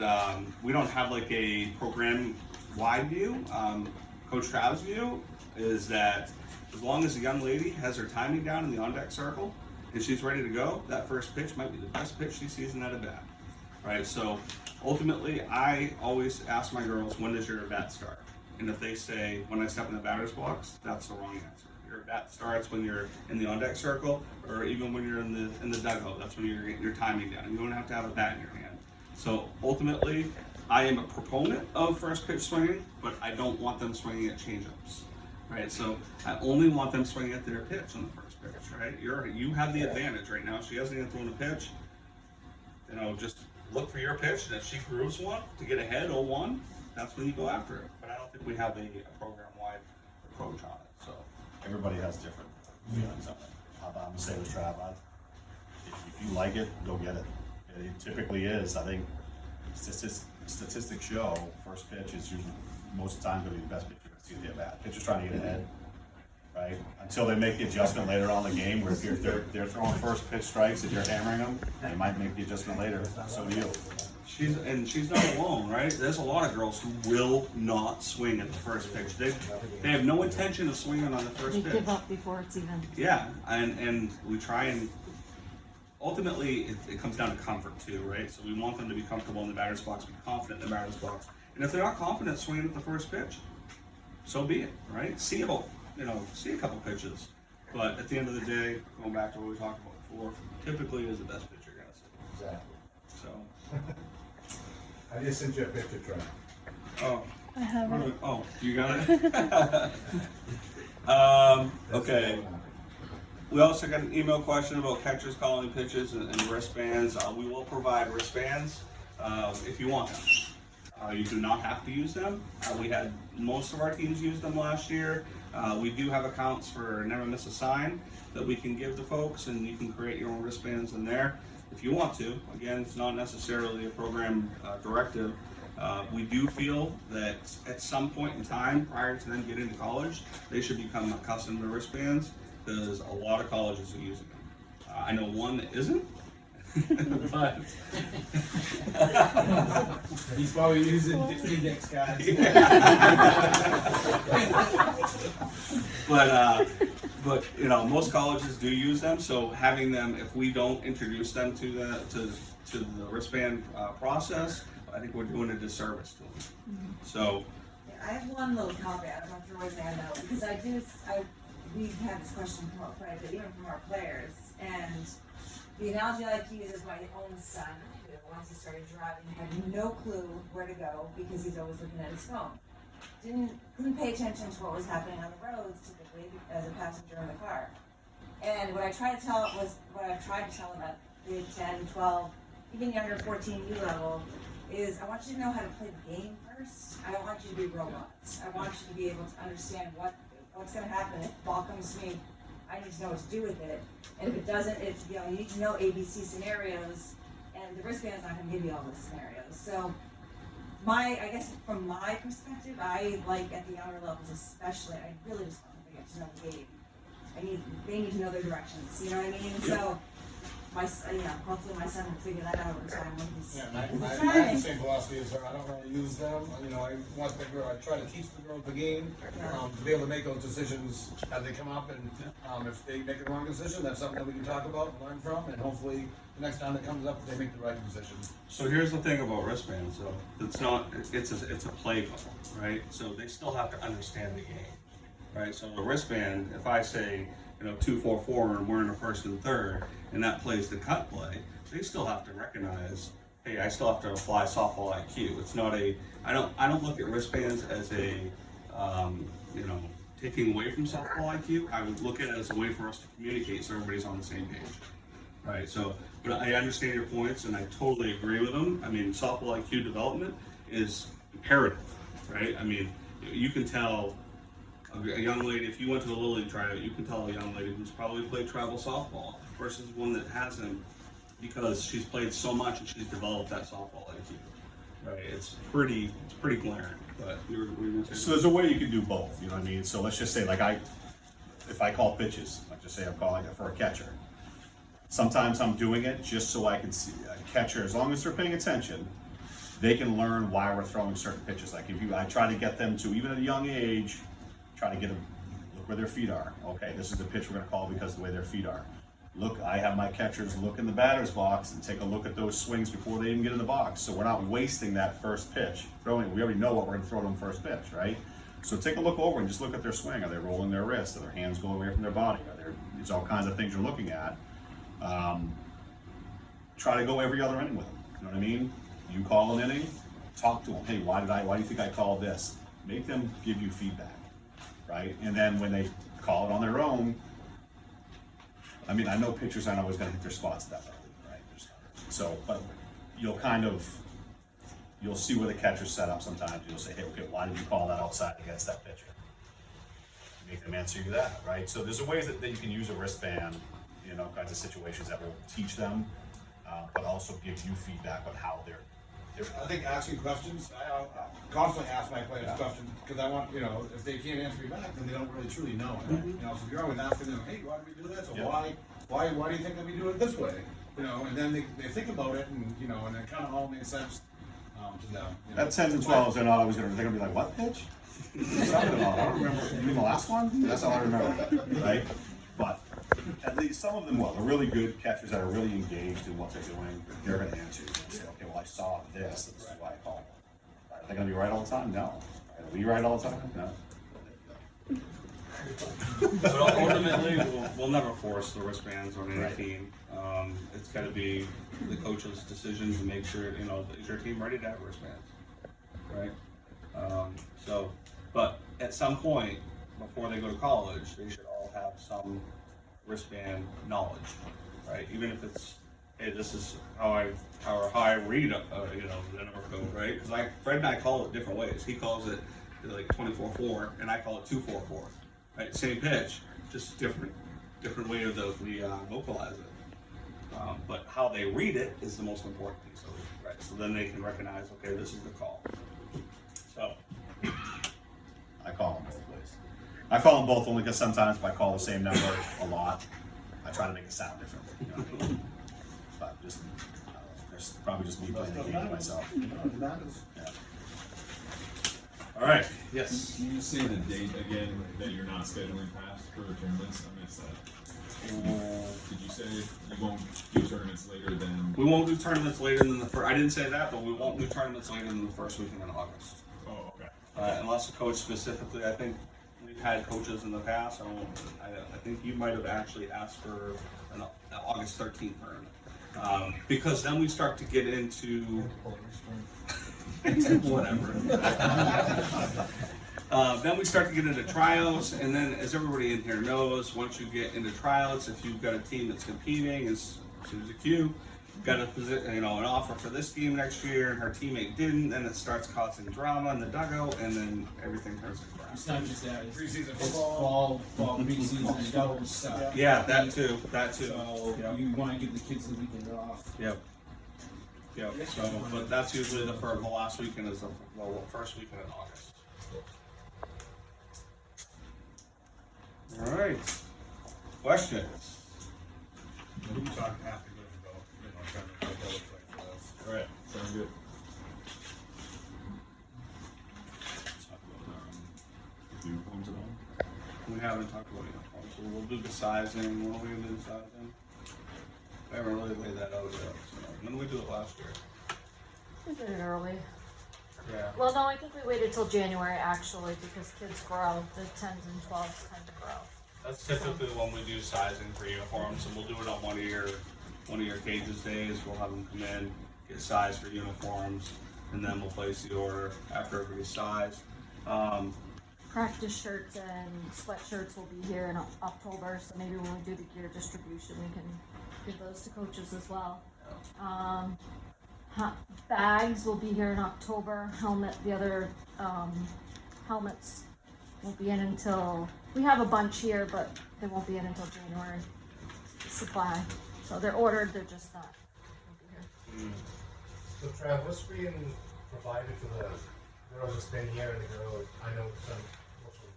we don't have like a program-wide view. Coach Trav's view is that as long as the young lady has her timing down in the on-deck circle and she's ready to go, that first pitch might be the best pitch she sees in that at-bat. Right, so ultimately, I always ask my girls, when does your at-bat start? And if they say, when I step in the batter's box, that's the wrong answer. Your at-bat starts when you're in the on-deck circle, or even when you're in the dugout. That's when you're getting your timing down. You don't have to have a bat in your hand. So ultimately, I am a proponent of first pitch swinging, but I don't want them swinging at changeups. Right, so I only want them swinging at their pitch on the first pitch. Right, you have the advantage right now. She hasn't even thrown a pitch. You know, just look for your pitch, and if she grooves one to get ahead 0-1, that's when you go after it. But I don't think we have a program-wide approach on it. So Everybody has different feelings on it. I'm the same as Trav. If you like it, go get it. It typically is. I think statistics show first pitch is usually most of the time going to be the best pitch you're going to see at the at-bat. Pitcher's trying to get ahead, right? Until they make the adjustment later on in the game, where if they're throwing first pitch strikes and you're hammering them, they might make the adjustment later. So do you. She's not alone, right? There's a lot of girls who will not swing at the first pitch. They have no intention of swinging on the first pitch. They give up before it's even. Yeah, and we try and ultimately it comes down to comfort too, right? So we want them to be comfortable in the batter's box, be confident in the batter's box. And if they're not confident swinging at the first pitch, so be it, right? See a couple pitches. But at the end of the day, going back to what we talked about before, typically is the best pitch you're gonna see. Exactly. So I just sent you a picture, Trent. oh. I have it. Oh, you got it? Okay. We also got an email question about catchers calling pitches and wristbands. We will provide wristbands if you want them. You do not have to use them. We had most of our teams use them last year. We do have accounts for Never Miss a Sign that we can give to folks, and you can create your own wristbands in there if you want to. Again, it's not necessarily a program directive. We do feel that at some point in time, prior to them getting to college, they should become accustomed to wristbands, because a lot of colleges are using them. I know one that isn't, but He's probably using index cards. but you know, most colleges do use them. So having them, if we don't introduce them to the wristband process, I think we're doing a disservice to them. Mm-hmm. So I have one little caveat, I don't know if you're with me on that, because we've had this question come up quite a bit, even from our players, and the analogy I like to use is my own son, who once he started driving had no clue where to go because he's always looking at his phone. Couldn't pay attention to what was happening on the roads typically as a passenger in the car. And what I've tried to tell him at the 10, 12, even younger 14U level is I want you to know how to play the game first. I don't want you to be robots. I want you to be able to understand what's going to happen. If the ball comes to me, I need to know what to do with it. And if it doesn't, you need to know ABC scenarios, and the wristband's not going to give you all those scenarios. So I guess from my perspective, I like at the younger levels especially, I really just want them to get to know the game. They need to know their directions, you know what I mean? Yeah. So hopefully my son will figure that out over time when he's. Yeah, I have the same philosophy as her. I don't really use them. I try to teach the girls the game, to be able to make those decisions as they come up, and if they make a wrong decision, that's something that we can talk about and learn from, and hopefully the next time it comes up, they make the right decision. So here's the thing about wristbands, though. It's a play call, right? So they still have to understand the game, right? So the wristband, if I say, 2-4-4 and we're in the first and third, and that plays the cut play, they still have to recognize, hey, I still have to apply softball IQ. It's not I don't look at wristbands as taking away from softball IQ. I would look at it as a way for us to communicate so everybody's on the same page. Right, but I understand your points and I totally agree with them. I mean, softball IQ development is imperative, right? I mean, you can tell a young lady, if you went to a Little League tryout, you can tell a young lady who's probably played travel softball versus one that hasn't, because she's played so much and she's developed that softball IQ. right? It's pretty glaring. But we were gonna say So there's a way you can do both, you know what I mean? So let's just say, like if I call pitches, like just say I'm calling it for a catcher. Sometimes I'm doing it just so I can see a catcher, as long as they're paying attention, they can learn why we're throwing certain pitches. Like I try to get them to, even at a young age, try to get them, look where their feet are. Okay, this is the pitch we're gonna call because of the way their feet are. Look, I have my catchers look in the batter's box and take a look at those swings before they even get in the box. So we're not wasting that first pitch. We already know what we're gonna throw to them first pitch, right? So take a look over and just look at their swing. Are they rolling their wrist? Are their hands going away from their body? There's all kinds of things you're looking at. Try to go every other inning with them. You know what I mean? You call an inning, talk to them. Hey, why do you think I called this? Make them give you feedback, right? And then when they call it on their own, I mean, I know pitchers aren't always going to hit their spots that early, right? So, but you'll see where the catcher's set up sometimes. You'll say, hey, okay, why did you call that outside against that pitcher? Make them answer you that, right? So there's ways that you can use a wristband, kinds of situations that will teach them, but also give you feedback on how they're. I think asking questions, I constantly ask my players questions, because I want, if they can't answer me back, then they don't really truly know. So if you're always asking them, hey, why do we do this? Or why do you think that we do it this way? And then they think about it, and it kind of all makes sense to them. That 10s and 12s, they're not always they're gonna be like, what pitch? What's talking about? I don't remember. You mean the last one? That's all I remember, right? But at least some of them will. The really good catchers that are really engaged in what they're doing, they're gonna answer you and say, okay, well, I saw this. This is why I called it. Are they gonna be right all the time? No. Are we right all the time? No. But ultimately, we'll never force the wristbands on any team. It's got to be the coach's decision to make sure, is your team ready to have wristbands, right? But at some point, before they go to college, they should all have some wristband knowledge, right? Even if it's, hey, this is how I read, the number code, right? Because Fred and I call it different ways. He calls it like 24/4, and I call it 2/4/4. Right, same pitch, just different way of we vocalize it. But how they read it is the most important piece of it, right? So then they can recognize, okay, this is the call. So I call them both ways. I call them both only because sometimes if I call the same number a lot, I try to make it sound different. You know what I mean? But just, there's probably just me playing the game myself. Yeah. all right, yes. Can you say the date again that you're not scheduling past for tournaments? I missed that. Did you say you won't do tournaments later than? We won't do tournaments later than the first. I didn't say that, but we won't do tournaments later than the first weekend in August. Oh, okay. Unless the coach specifically, I think we've had coaches in the past. I think you might have actually asked for an August 13th tournament, because then we start to get into whatever. Then we start to get into tryouts, and then as everybody in here knows, once you get into tryouts, if you've got a team that's competing, as Susie Q, got an offer for this team next year, and her teammate didn't, then it starts causing drama in the dugout, and then everything turns to crap. It's not just that, it's preseason football, fall preseason, double stuff. Yeah, that too. So you want to give the kids the weekend off. Yep. So, but that's usually the last weekend is the first weekend in August. All right. Questions? We can talk after this about, trying to what that looks like for us. All right, sounds good. Uniforms at all? We haven't talked about uniforms, so we'll do the sizing. What are we gonna do the sizing? I haven't really laid that out yet. So when did we do it last year? We did it early. Yeah. Well, no, I think we waited till January actually because kids grow. The 10s and 12s tend to grow. That's typically when we do sizing for uniforms, and we'll do it on one of your cages days. We'll have them come in, get sized for uniforms, and then we'll place the order after everybody's sized. Practice shirts and sweatshirts will be here in October, so maybe when we do the gear distribution, we can give those to coaches as well. Bags will be here in October. The other helmets won't be in until, we have a bunch here, but they won't be in until January supply. So they're ordered, they're just not. So Trav, what's being provided for the girls that's been here and the girls, I know some, most of them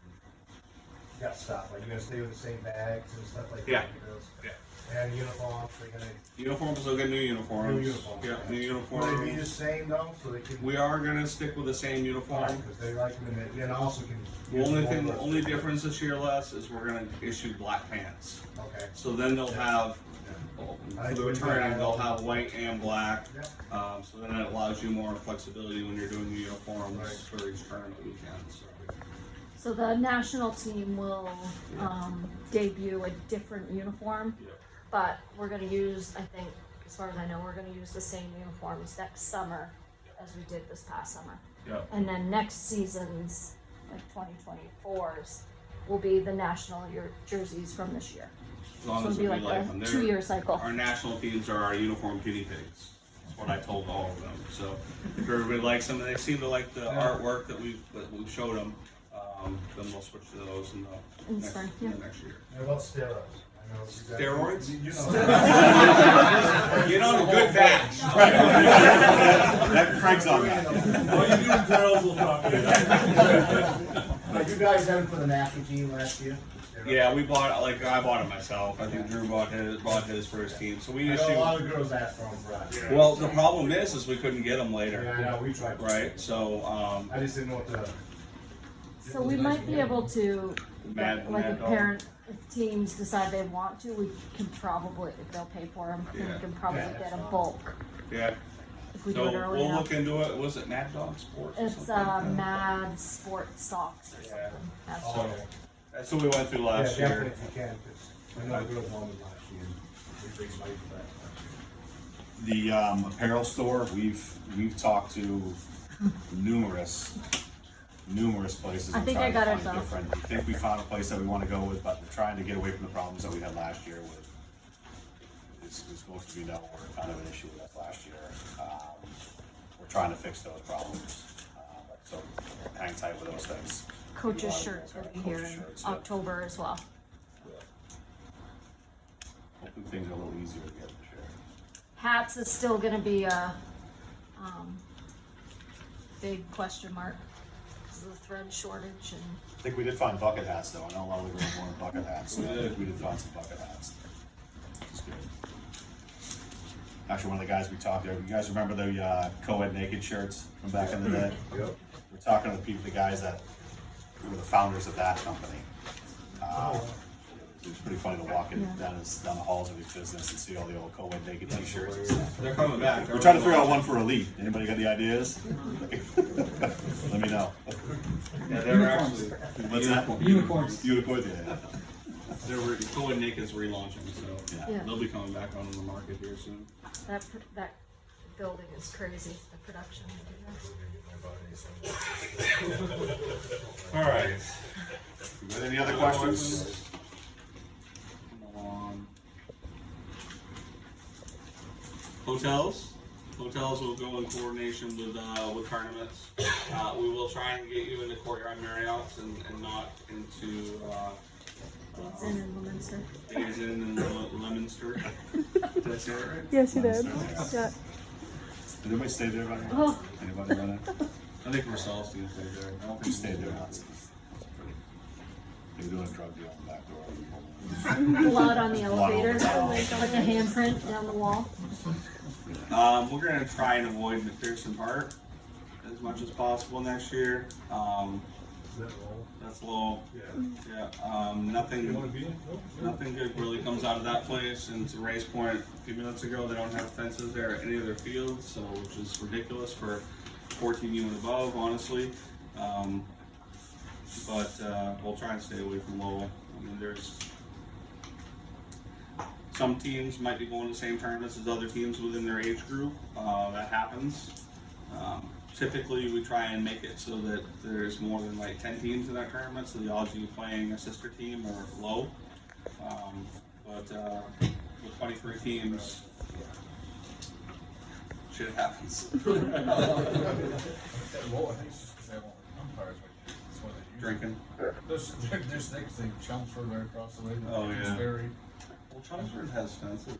got stuff, like you're gonna stay with the same bags and stuff like Yeah. that, the girls? Yeah. And uniforms, they're gonna, Uniforms, they'll get new uniforms. New uniforms, Yeah, okay. new will uniforms. they be the same though, so they can? We are gonna stick with the same uniform. Because they like them and they, and also can. The only difference this year, Les, is we're gonna issue black pants. Okay. So then they'll have, for the returning, they'll have white and black. Yeah. So then it allows you more flexibility when you're doing the uniforms Right. for each tournament weekends. So the national team will debut a different uniform, but we're gonna use, I think, as far as I know, we're gonna use the same uniforms next summer as we did this past summer. Yeah. And then next season's, like 2024's, will be the national jerseys from this year. As long So as it'll we be like like them. a They're- 2-year cycle. Our national teams are our uniform guinea pigs. That's what I told all of them. So if everybody likes them and they seem to like the artwork that we've showed them, then we'll switch to those in the In next, spring, in yeah. the next year. How about steroids? I know you guys- Steroids? You know. Get on a good batch. That Craig's on that. All you new girls will talk to you. You guys had them for the national team last year? Yeah, we bought, I bought it myself. I think Drew bought his for his team. So we I know a lot issued. of girls asked for them for us. Well, the problem is we couldn't get them later. Yeah, I know, we tried. Right? So, I just didn't know what the. So we might be able to, Mad like if Dog. parent, if teams decide they want to, we can probably, if they'll pay for them, Yeah. we can probably Yeah, get a that's fine. bulk Yeah. if we So do it early we'll enough. look into it. Was it Mad Dog Sports? Or It's something like that? Mad Sport Socks or Yeah. something. That's Oh, what- That's what we went through last yeah, year. definitely if you can, because I know the girls wanted last year. We raised money for that last year. The apparel store, we've talked to numerous places. I and think tried I to got it, find though. different. We think we found a place that we want to go with, but we're trying to get away from the problems that we had last year with. It's supposed to be that were kind of an issue with us last year. We're trying to fix those problems. So hang tight with those things. Coaches shirts will be here Coaches' in shirts, yeah. October as well. Hopefully things are a little easier to get this year. Hats is still gonna be a, big question mark, because of the thread shortage and I think we did find bucket hats though. I know a lot of the girls wanted bucket hats. So I think we did find some bucket hats. Which is good. Actually, one of the guys we talked to, you guys remember the co-ed naked shirts from back in the day? Yep. We're talking to the guys that were the founders of that company. It was pretty funny to walk in down the halls of his business and see all the old co-ed naked t-shirts and stuff. They're coming back. We're trying to figure out one for Elite. Anybody got the ideas? Let me know. Yeah, they're actually. What's that? Unicorns. Unicorns, yeah. They're Co-ed Naked's relaunching, so Yeah. they'll be coming back on the market here soon. that building is crazy, the production. All right. You got any other questions? Come on. Hotels. Hotels will go in coordination with tournaments. We will try and get you into Courtyard Marriott's and not into It's in Leominster. Days Inn and Leominster. Did I say it right? Yes, you did. Leominster, Yeah. Did anybody stay there right now? Oh. Anybody run it? I think Marcel's team stayed there. I don't think stayed there once. They were doing a drug deal in the back door. Blood on the Blood elevator, on the wall. like a handprint down the wall. We're gonna try and avoid McPherson Park as much as possible next year. Is that all? That's low. Yeah. Yeah. Nothing good really comes out of that place. And to Ray's point a few minutes ago, they don't have fences there at any of their fields, so which is ridiculous for 14U and above, honestly. But we'll try and stay away from Lowell. I mean, there's some teams might be going to the same tournaments as other teams within their age group. That happens. Typically, we try and make it so that there's more than like 10 teams in that tournament, so the odds of you playing a sister team are low. But with 23 teams, shit happens. Well, I think it's just because they have all the umpires with you. That's why they use Drinking. There's things, they Chelmsford right across the way. Oh, yeah. Very Well, Chelmsford has fences.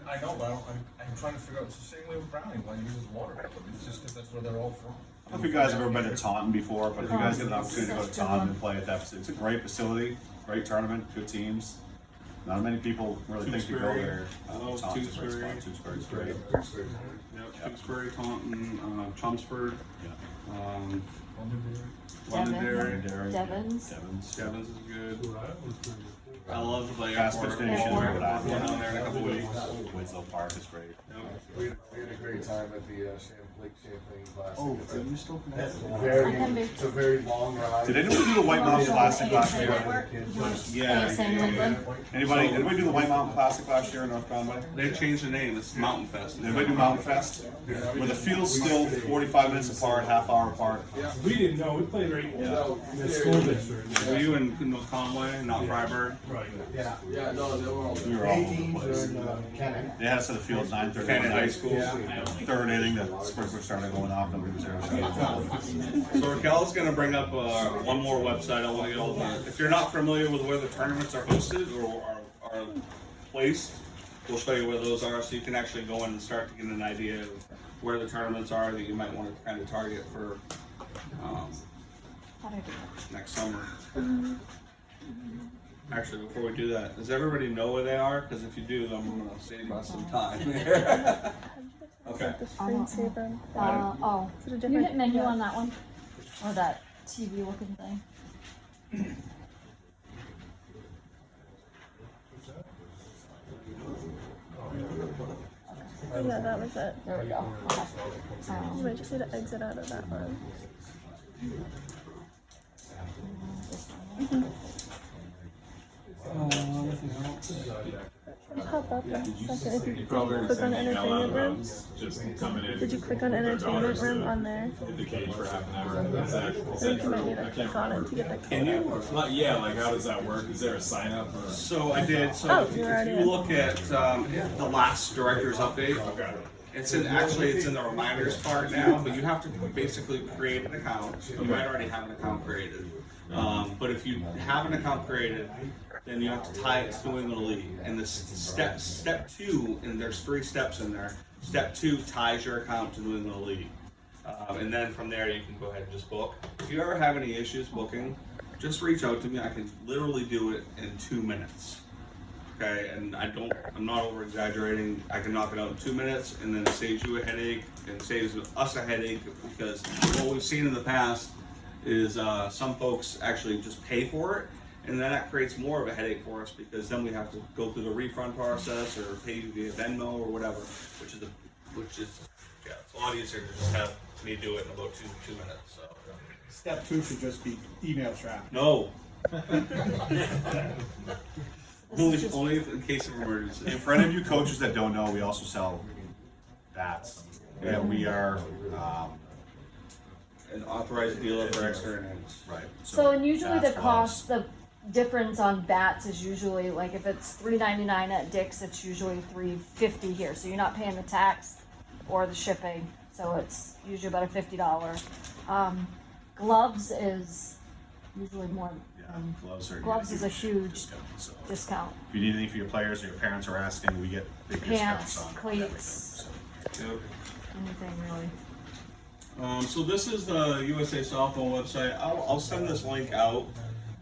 I know, but I'm trying to figure out, it's the same way with Browning, when he uses water, it's just because that's where they're all from. I don't know if you guys have ever been to Taunton before, but if you guys get an opportunity to go to Taunton and play at that facility, it's a great facility, great tournament, good teams. Not many people really think to go Tewksbury. there. I love Taunton's a great Tewksbury. spot. Tewksbury's great. Yep, Tewksbury, Taunton, Chelmsford, Londonderry. Londonderry. Devon's. Devon's is good. I love to play Fast airport. Fish Nation, Airport. Rhode Island. Going down there in a couple weeks. Winslow Park is great. We had a great time at the Lake Champlain Classic. Oh, It's are a you still very, I can be- it's a very long ride. Did anyone do the White Mountain Classic last year? Yeah. ASA New England. Anybody do the White Mountain Classic last year in North Conway? They changed the name. It's Mountain Fest. Did anybody do Mountain Fest? Were the fields still 45 minutes apart, half hour apart? We didn't know, we played right in the school district. Were you in North Conway, not Freiburg? Right. Yeah. Yeah, no, they were all. We were all over the Teams place. are in Kennet. They had us at the field 9:30 Kennet at High night. School. Third inning, the sprinklers started going off, nobody was there. So Raquel's going to bring up one more website. I want you all to, if you're not familiar with where the tournaments are hosted or are placed, we'll show you where those are, so you can actually go in and start to get an idea of where the tournaments are that you might want to kind of target for How do I do that? next summer. Actually, before we do that, does everybody know where they are? Because if you do, then I'm going to save us some time. Okay. Screensaver. Oh, you hit menu on that one? Or that TV looking thing? Yeah, that was it. There we go. Okay. You might just need to exit out of that one. It'll pop up in a second if you click on entertainment room. Did you click on entertainment room on there? In the cage for half an hour. I think you might need to click on it to get the code. Can you? Yeah, like how does that work? Is there a sign up or? So I did. So Oh, if you're you already look at the last director's update, Okay. it's in the reminders part now, but you have to basically create an account. You might already have an account created, but if you have an account created, then you have to tie it to New England League. And the step two, and there's 3 steps in there. Step 2 ties your account to New England League, and then from there you can go ahead and just book. If you ever have any issues booking, just reach out to me. I can literally do it in 2 minutes. Okay, and I'm not over exaggerating. I can knock it out in 2 minutes, and then it saves you a headache and saves us a headache, because what we've seen in the past is some folks actually just pay for it, and then that creates more of a headache for us, because then we have to go through the refund process or pay you via Venmo or whatever, which is it's a lot easier to just have me do it in about two minutes. So Step 2 should just be email traffic. no. Only in case of emergency. And for any of you coaches that don't know, we also sell bats. Yeah, we are, An authorized dealer for extra innings. right. So, and usually the bats, cost, the difference on bats is usually, like, if it's $3.99 at Dick's, it's usually $3.50 here. So you're not paying the tax or the shipping. So it's usually about a $50. Gloves is usually more. Gloves is a huge discount. If you need anything for your players or your parents are asking, we get big discounts Pants, on cleats, Yep. anything really. So this is the USA Softball website. I'll send this link out.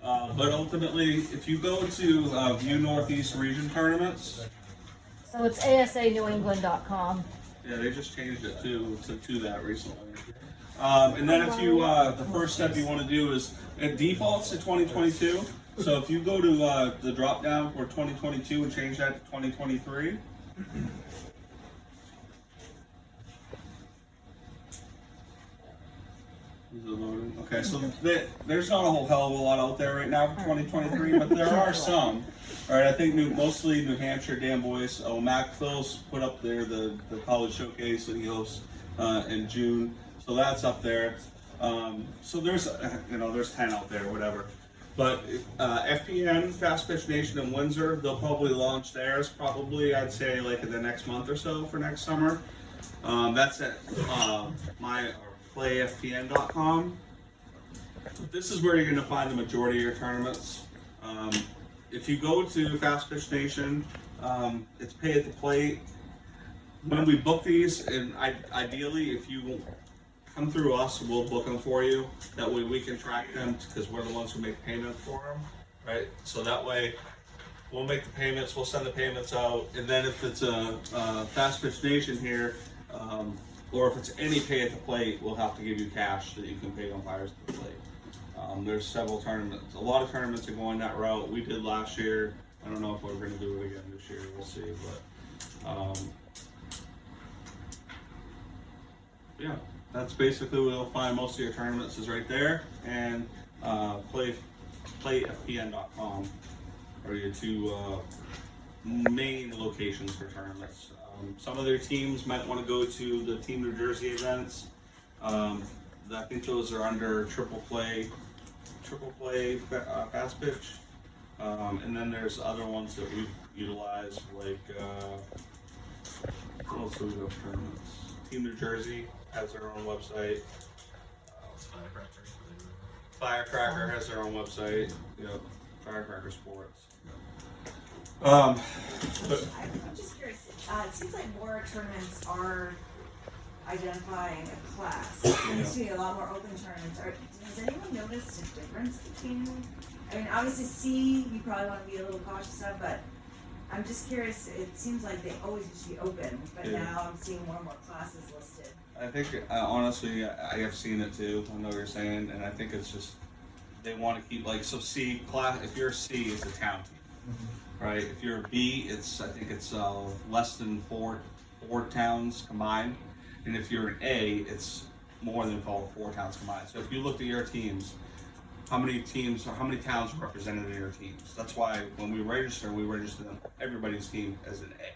But ultimately, if you go to View Northeast Region Tournaments, So it's asanewengland.com. yeah, they just changed it to that recently. And then if you, the first step you want to do is, it defaults to 2022. So if you go to the drop down for 2022 and change that to 2023. Okay, so there's not a whole hell of a lot out there right now for 2023, but there are some. All right, I think mostly New Hampshire, Dan Boyce, Mac-Phil's put up there the college showcase that he hosts in June, so that's up there. So there's 10 out there, whatever. But FPN, Fast Pitch Nation in Windsor, they'll probably launch theirs probably, I'd say, like in the next month or so for next summer. That's at playfpn.com. This is where you're going to find the majority of your tournaments. if you go to Fast Pitch Nation, it's pay at the plate. When we book these, and ideally, if you come through us, we'll book them for you. That way we can track them because we're the ones who make payments for them, right? So that way we'll make the payments, we'll send the payments out, and then if it's a Fast Pitch Nation here, or if it's any pay at the plate, we'll have to give you cash that you can pay umpires at the plate. There's several tournaments, a lot of tournaments are going that route. We did last year. I don't know if we're going to do it again this year. We'll see, but yeah, that's basically where you'll find most of your tournaments is right there, and playfpn.com are your two main locations for tournaments. Some of their teams might want to go to the Team New Jersey events. I think those are under Triple Play Fast Pitch, and then there's other ones that we utilize, like what else do we have tournaments? Team New Jersey has their own website. Firecracker has their own website. Yep, Firecracker Sports. But I'm just curious. It seems like more tournaments are identifying a class. You see a lot more open tournaments. Has anyone noticed a difference between? I mean, obviously C, you probably want to be a little cautious of, but I'm just curious. It seems like they always used to be open, but now I'm seeing more and more classes listed. I think honestly, I have seen it too. I know what you're saying, and I think it's just they want to keep so C class. If you're a C, it's a town team, right? If you're a B, I think it's less than four towns combined, and if you're an A, it's more than four towns combined. So if you looked at your teams, how many teams or how many towns are represented in your teams? That's why when we register them everybody's team as an A,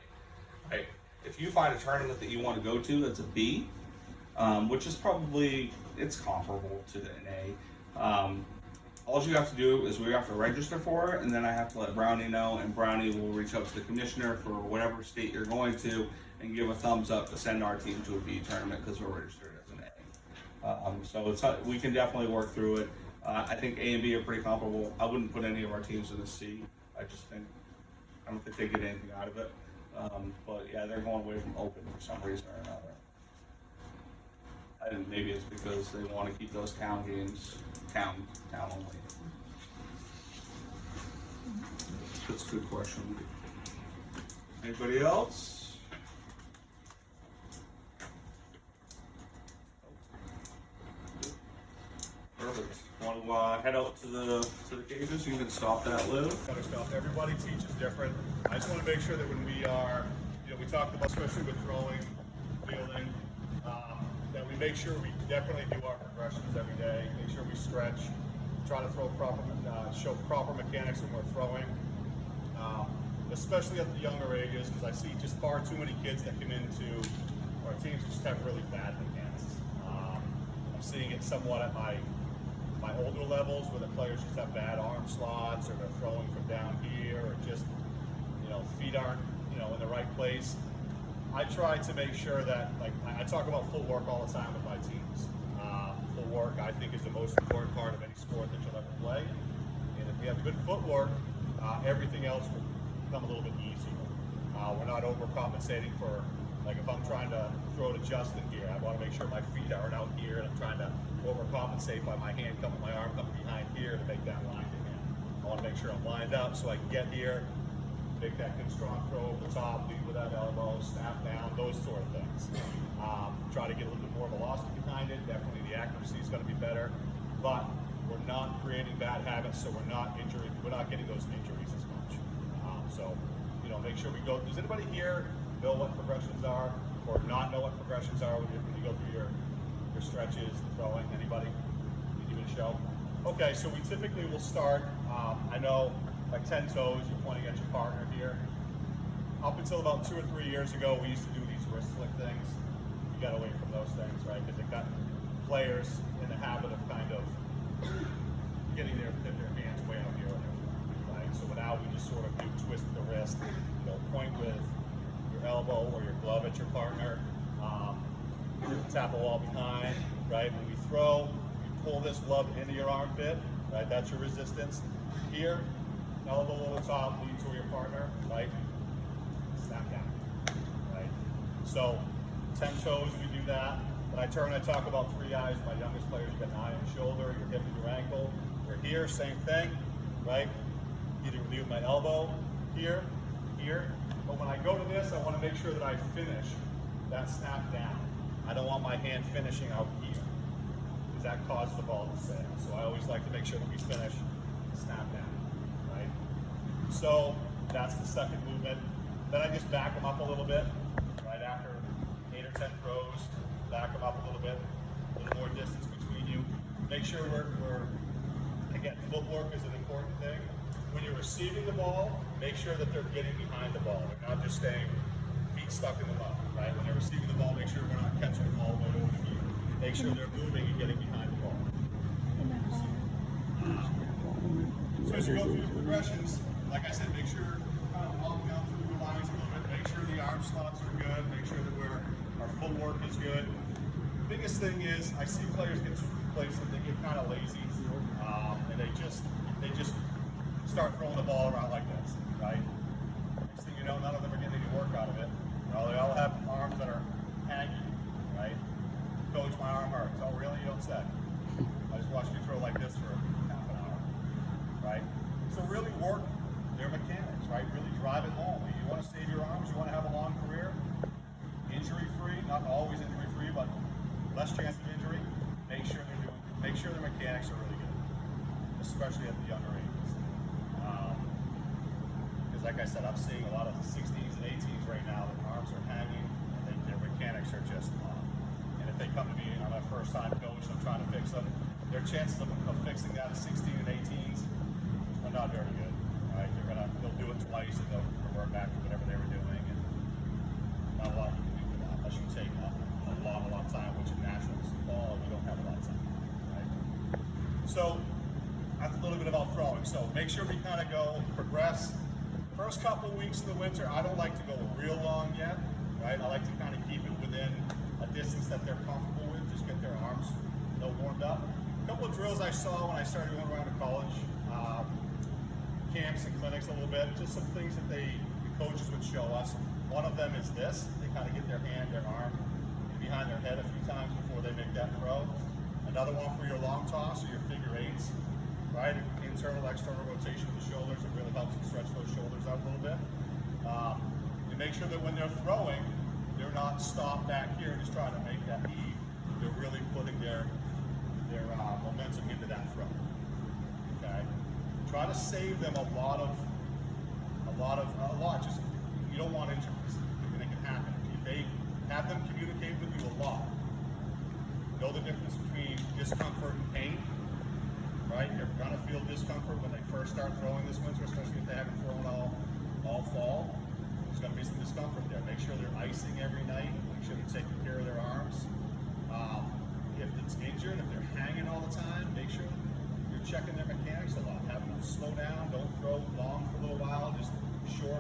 right? If you find a tournament that you want to go to that's a B, which is probably, it's comparable to an A. All you have to do is we have to register for it, and then I have to let Brownie know, and Brownie will reach out to the commissioner for whatever state you're going to and give a thumbs up to send our team to a B tournament because we're registered as an A. So we can definitely work through it. I think A and B are pretty comparable. I wouldn't put any of our teams in a C. I don't think they get anything out of it. But yeah, they're going away from open for some reason or another. I think maybe it's because they want to keep those town games town only. That's a good question. Anybody else? Perfect. Want to head out to the cages? You can stop that, Lou. Other stuff. Everybody teaches different. I just want to make sure that when we are, we talked about, especially with throwing, fielding, that we make sure we definitely do our progressions every day. Make sure we stretch, try to throw show proper mechanics when we're throwing, especially at the younger ages, because I see just far too many kids that come into our teams that just have really bad mechanics. I'm seeing it somewhat at my older levels where the players just have bad arm slots, or they're throwing from down here, or just feet aren't in the right place. I try to make sure that, I talk about footwork all the time with my teams. Footwork, I think, is the most important part of any sport that you'll ever play. And if we have good footwork, everything else will become a little bit easier. We're not overcompensating for, if I'm trying to throw to Justin here, I want to make sure my feet aren't out here, and I'm trying to overcompensate by my arm coming behind here to make that line to him. I want to make sure I'm lined up so I can get here, make that good strong throw over the top, lead with that elbow, snap down, those sort of things. Try to get a little bit more velocity behind it. Definitely the accuracy is going to be better, but we're not creating bad habits, so we're not getting those injuries as much. So make sure we go. Does anybody here know what progressions are, or not know what progressions are when you go through your stretches, throwing? Anybody? Can you give it a show? Okay, so we typically will start. I know. 10 toes, you're pointing at your partner here. Up until about 2 or 3 years ago, we used to do these wrist flick things. You got away from those things, right? Because it got players in the habit of kind of getting their hands way out here, right? So now we just sort of do twist the wrist, point with your elbow or your glove at your partner, tap the wall behind, right? When we throw, you pull this glove into your armpit, right? That's your resistance. Here, elbow over the top, lead to your partner, right? Snap down, right? So 10 toes, we do that. When I turn, I talk about 3 eyes. My youngest players, you get an eye on your shoulder, your hip and your ankle. You're here, same thing, right? Either lead with my elbow here, here. But when I go to this, I want to make sure that I finish that snap down. I don't want my hand finishing out here, because that causes the ball to sail. So I always like to make sure that we finish snap down, right? So that's the second movement. Then I just back them up a little bit, right after 8 or 10 throws. Back them up a little bit, a little more distance between you. Make sure again, footwork is an important thing. When you're receiving the ball, make sure that they're getting behind the ball. They're not just staying feet stuck in the mud, right? When they're receiving the ball, make sure we're not catching the ball going over the field. Make sure they're moving and getting behind the ball. So as you go through the progressions, like I said, make sure you're kind of walking out through the lines a little bit. Make sure the arm slots are good. Make sure that our footwork is good. Biggest thing is I see players get too complacent, they get kind of lazy, and they just start throwing the ball around like this, right? Next thing you know, none of them are getting any work out of it. They all have arms that are hanging, right? Coach, my arm hurts. Oh, really? You don't say. I just watched you throw like this for half an hour, right? So really work their mechanics, right? Really drive it home. You want to save your arms, you want to have a long career, injury-free, not always injury-free, but less chance of injury. Make sure their mechanics are really good, especially at the younger ages. Because like I said, I'm seeing a lot of 16s and 18s right now. Their arms are hanging, and their mechanics are just off. And if they come to me and I'm a first-time coach, I'm trying to fix them, their chances of fixing that at 16 and 18s are not very good. Right? They'll do it twice and they'll revert back to whatever they were doing, and not a lot you can do for that unless you take a lot of time, which in nationals fall, you don't have a lot of time. Right? So that's a little bit about throwing. So make sure we kind of progress. First couple of weeks of the winter, I don't like to go real long yet, right? I like to kind of keep it within a distance that they're comfortable with, just get their arms warmed up. A couple of drills I saw when I started going around to college, camps and clinics a little bit, just some things that the coaches would show us. One of them is this. They kind of get their arm behind their head a few times before they make that throw. Another one for your long toss or your figure eights, right? Internal, external rotation of the shoulders. It really helps to stretch those shoulders out a little bit. And make sure that when they're throwing, they're not stopped back here and just trying to make that heave. They're really putting their momentum into that throw. Okay? Try to save them a lot. Just you don't want injuries, and it can happen. If they have them communicate with you a lot, know the difference between discomfort and pain. Right? You're gonna feel discomfort when they first start throwing this winter, especially if they haven't thrown all fall. There's gonna be some discomfort there. Make sure they're icing every night. Make sure they're taking care of their arms. If it's injured, if they're hanging all the time, make sure you're checking their mechanics a lot. Have them slow down. Don't throw long for a little while. Just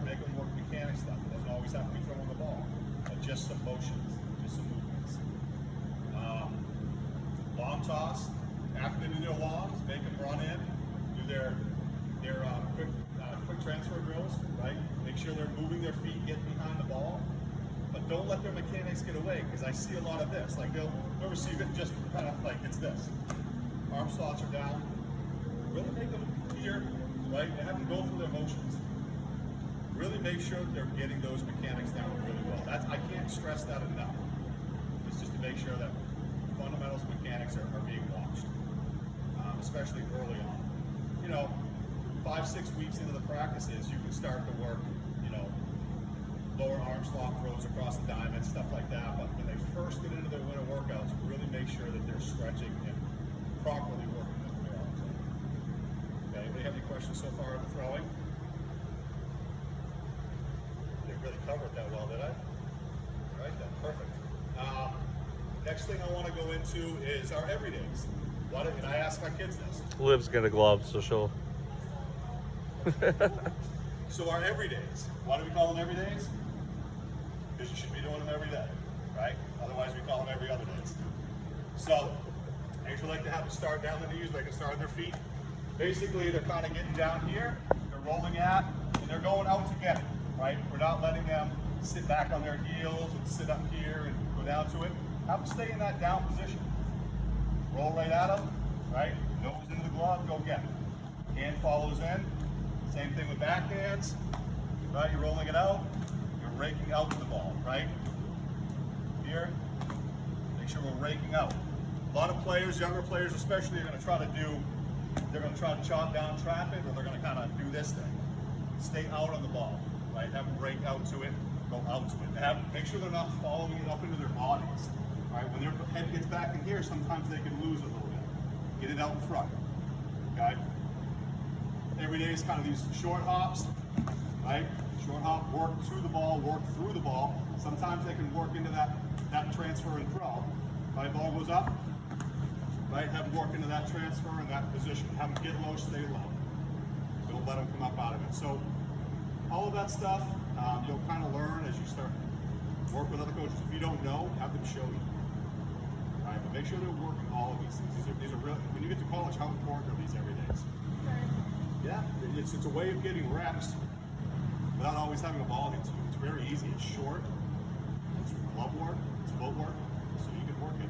make them work mechanic stuff. It doesn't always have to be throwing the ball, but just some motions, just some movements. Long toss. After they do their longs, make them run in, do their quick transfer drills, right? Make sure they're moving their feet, getting behind the ball, but don't let their mechanics get away, because I see a lot of this. Like they'll receive it just kind of like it's this. Arm slots are down. Really make them here, right? And have them go through their motions. Really make sure that they're getting those mechanics down really well. I can't stress that enough. It's just to make sure that fundamentals and mechanics are being watched. Especially early on. 5-6 weeks into the practices, you can start to work, lower arm slot throws across the diamond, stuff like that. But when they first get into their winter workouts, really make sure that they're stretching and properly working their arms. Okay, anybody have any questions so far on the throwing? Didn't really cover it that well, did I? All right then, perfect. Next thing I want to go into is our everydays. And I ask my kids this. Liv's got a glove, so she'll. So our everydays. Why do we call them everydays? Because you should be doing them every day, right? Otherwise, we call them every other days. So I usually like to have them start down the knees, they can start on their feet. Basically, they're kind of getting down here. They're rolling at, and they're going out to get it, right? We're not letting them sit back on their heels and sit up here and go down to it. Have them stay in that down position. Roll right at them, right? Nose into the glove, go get it. Hand follows in. Same thing with backhands, right? You're rolling it out, you're raking out the ball, right? Here, make sure we're raking out. A lot of players, younger players especially, are going to try to chop down traffic, or they're going to kind of do this thing. Stay out on the ball, right? Have them rake out to it, go out to it. Make sure they're not following it up into their bodies, right? When their head gets back in here, sometimes they can lose a little bit. Get it out in front, okay? Every day is kind of these short hops, right? Short hop, work to the ball, work through the ball. Sometimes they can work into that transfer and throw. Right, ball goes up, right? Have them work into that transfer and that position. Have them get low, stay low. Don't let them come up out of it. So all of that stuff, you'll kind of learn as you start work with other coaches. If you don't know, have them show you. All right, but make sure they're working all of these things. These are real. When you get to college, how important are these every days? Yeah, it's a way of getting reps without always having a ball hit you. It's very easy. It's short. It's glove work. It's footwork. So you can work it.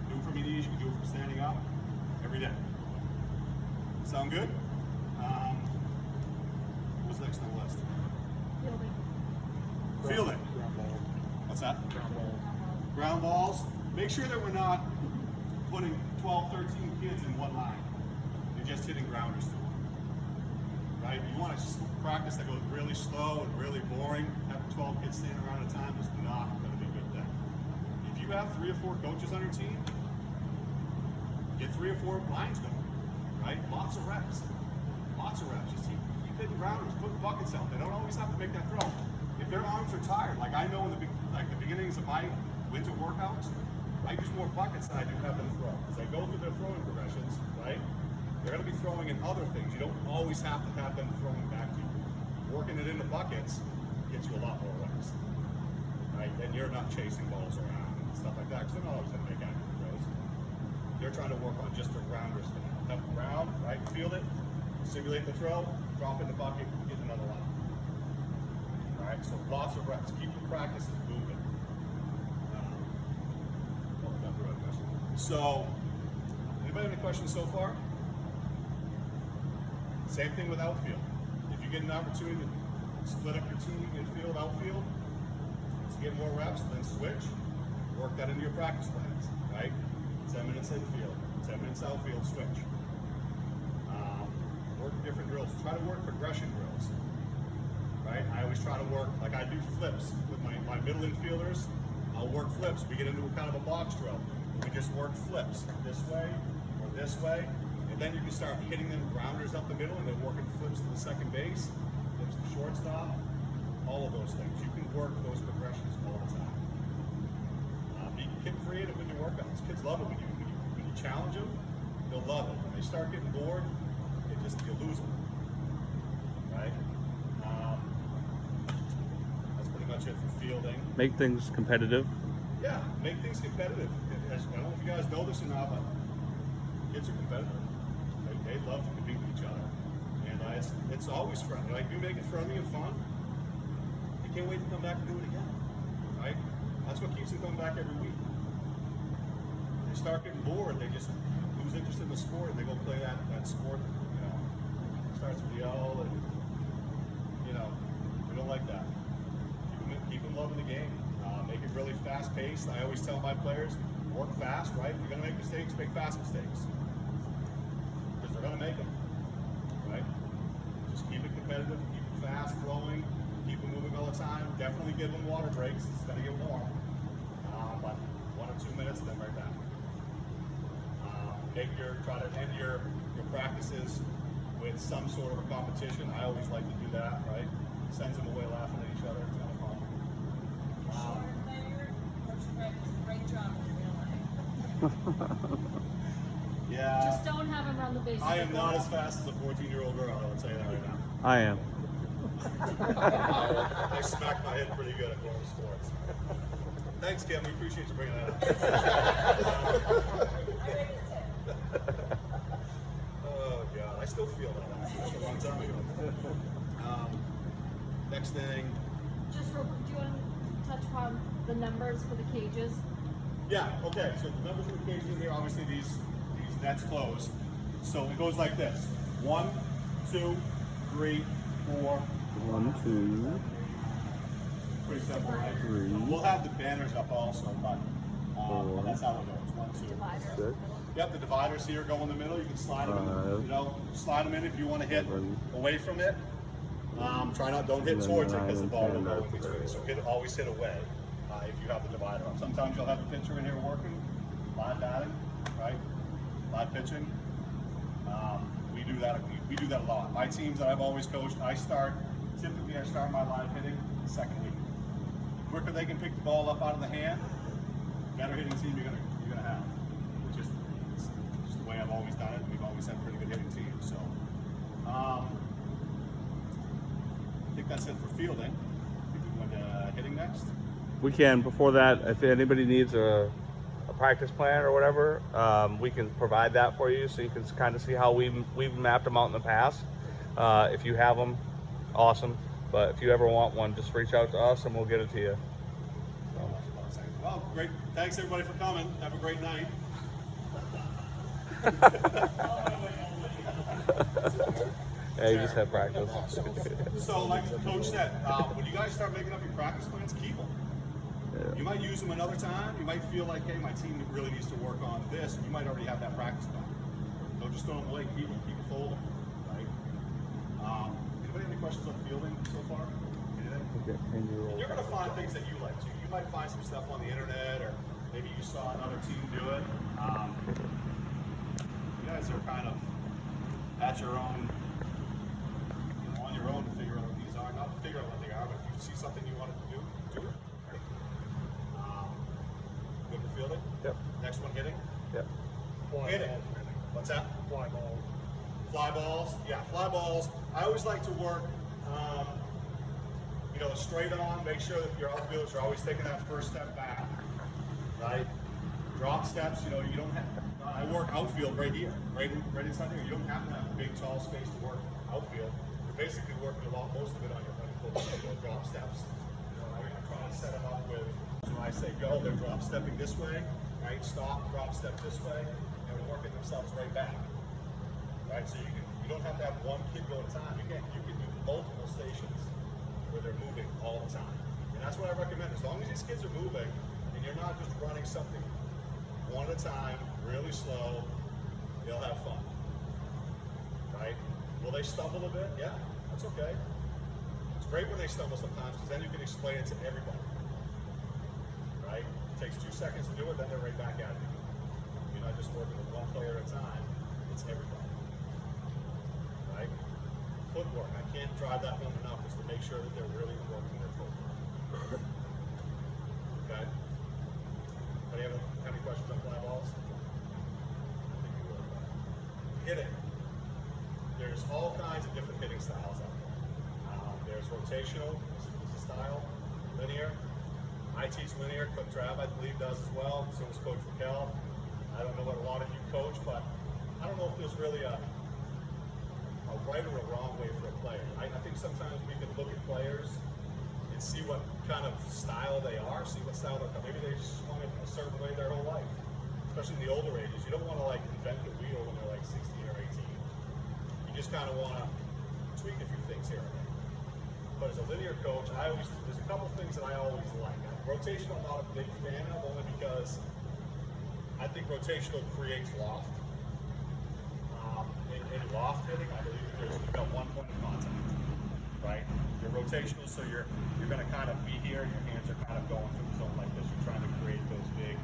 Do it from your knees. You can do it from standing up every day. Sound good? What's next on the list? Fielding. What's that? Ground balls. Make sure that we're not putting 12, 13 kids in one line. You're just hitting grounders to them. Right? You want to practice that goes really slow and really boring. Having 12 kids standing around at a time is not going to be a good thing. If you have 3 or 4 coaches on your team, get 3 or 4 lines going. Right? Lots of reps. Lots of reps. Just keep hitting grounders, putting buckets out. They don't always have to make that throw. If their arms are tired, like I know in the beginnings of my winter workouts, I use more buckets than I do have them throw. As they go through their throwing progressions, right? They're going to be throwing in other things. You don't always have to have them throwing back to you. Working it into buckets gets you a lot more reps, right? And you're not chasing balls around and stuff like that, because they're not always going to make accurate throws. They're trying to work on just the grounders for now. Have them ground, right? Field it, simulate the throw, drop in the bucket, get another line. All right, so lots of reps. Keep your practices moving. So, anybody have any questions so far? Same thing with outfield. If you get an opportunity to split up your team in field, outfield, to get more reps, then switch. Work that into your practice plans, right? 10 minutes infield, 10 minutes outfield, switch. Work different drills. Try to work progression drills, right? I always try to work, like I do flips with my middle infielders. I'll work flips. We get into kind of a box drill. We just work flips this way or this way, and then you can start hitting them grounders up the middle, and then working flips to the second base, flips to shortstop, all of those things. You can work those progressions all the time. Get creative with your workouts. Kids love it when you challenge them. They'll love it. When they start getting bored, you lose them, right? That's pretty much it for fielding. Make things competitive. Yeah, make things competitive. I don't know if you guys know this or not, but kids are competitive. They love to compete with each other. And it's always friendly. Like, you make it friendly and fun, they can't wait to come back and do it again, right? That's what keeps them coming back every week. When they start getting bored, they just lose interest in the sport, and they go play that sport, starts with yell, and, we don't like that. Keep them loving the game. Make it really fast-paced. I always tell my players, work fast, right? If you're going to make mistakes, make fast mistakes. Because they're going to make them, right? Just keep it competitive, keep it fast, flowing, keep them moving all the time. Definitely give them water breaks. It's going to get warm. But 1 or 2 minutes, then right back. Try to end your practices with some sort of a competition. I always like to do that, right? Sends them away laughing at each other. It's kind of fun. Great job in real life. Yeah. Just don't have him run the bases. I am not as fast as a 14-year-old girl, I would say that right now. I am. I smack my head pretty good at going to sports. Thanks, Kim. We appreciate you bringing that up. Oh, God. I still feel that. That's a long time ago. Next thing, Just real quick, do you want to touch upon the numbers for the cages? yeah, okay, so the numbers of the cages in here, obviously these nets close. So it goes like this: 1, 2, 3, 4. 1, 2, Pretty simple, right? 3. We'll have the banners up also, but that's how it goes. 1, 2. 6. Yep, the dividers here go in the middle. You can slide them in, you know, slide them in if you want to hit away from it. Try not, don't hit towards it because the ball will go in between. So always hit away if you have the divider up. Sometimes you'll have a pitcher in here working, live batting, right? Live pitching. We do that. We do that a lot. My teams that I've always coached, typically I start my live hitting the second week. The quicker they can pick the ball up out of the hand, the better hitting team you're gonna have. It's just the way I've always done it. We've always had pretty good hitting teams. So I think that's it for fielding. I think we went to hitting next. We can, before that, if anybody needs a practice plan or whatever, we can provide that for you so you can kind of see how we've mapped them out in the past. If you have them, awesome. But if you ever want one, just reach out to us and we'll get it to you. Well, great. Thanks everybody for coming. Have a great night. Yeah, you just had practice. So, like the coach said, when you guys start making up your practice plans, keep them. Yeah. You might use them another time. You might feel like, hey, my team really needs to work on this. You might already have that practice plan. Don't just throw them away. Keep them. Keep a folder. Right? Anybody have any questions on fielding so far? Anything? You're going to find things that you like too. You might find some stuff on the internet, or maybe you saw another team do it. You guys are kind of at your own, on your own to figure out what these are. Not to figure out what they are, but if you see something you want to do it. Right? Good for fielding? Yep. Next one, hitting? Yep. Hitting. What's that? Fly balls. Fly balls? Yeah, fly balls. I always like to work, straight on. Make sure that your outfielders are always taking that first step back. Right? Drop steps, you don't have, I work outfield right here, right inside here. You don't have to have a big, tall space to work outfield. You're basically working most of it on your foot, drop steps. I'm trying to set them up with, so when I say go, they're drop stepping this way, right? Stop, drop step this way, and they're working themselves right back. Right? So you don't have to have one kid go at a time. You can do multiple stations where they're moving all the time. And that's what I recommend. As long as these kids are moving and you're not just running something one at a time, really slow, they'll have fun. Right? Will they stumble a bit? Yeah, that's okay. It's great when they stumble sometimes because then you can explain it to everybody. Right? It takes 2 seconds to do it, then they're right back at it. You're not just working with one player at a time, it's everybody. Right? Footwork, I can't drive that home enough, is to make sure that they're really working their footwork. Okay? Anybody have any questions on fly balls? I think you will. Hitting. There's all kinds of different hitting styles out there. There's rotational, this is a style, linear. I teach linear, Coach Trav I believe does as well, so does Coach Raquel. I don't know what a lot of you coach, but I don't know if there's really a right or a wrong way for a player. I think sometimes we can look at players and see what kind of style they are, see what style they're, maybe they've swung it a certain way their whole life, especially in the older ages. You don't want to invent the wheel when they're 16 or 18. You just kind of want to tweak a few things here and there. But as a linear coach, there's a couple things that I always like. Rotational, I'm not a big fan of, only because I think rotational creates loft. In loft hitting, I believe you've got 1 point of contact, right? You're rotational, so you're going to kind of be here, and your hands are kind of going through the zone like this. You're trying to create those big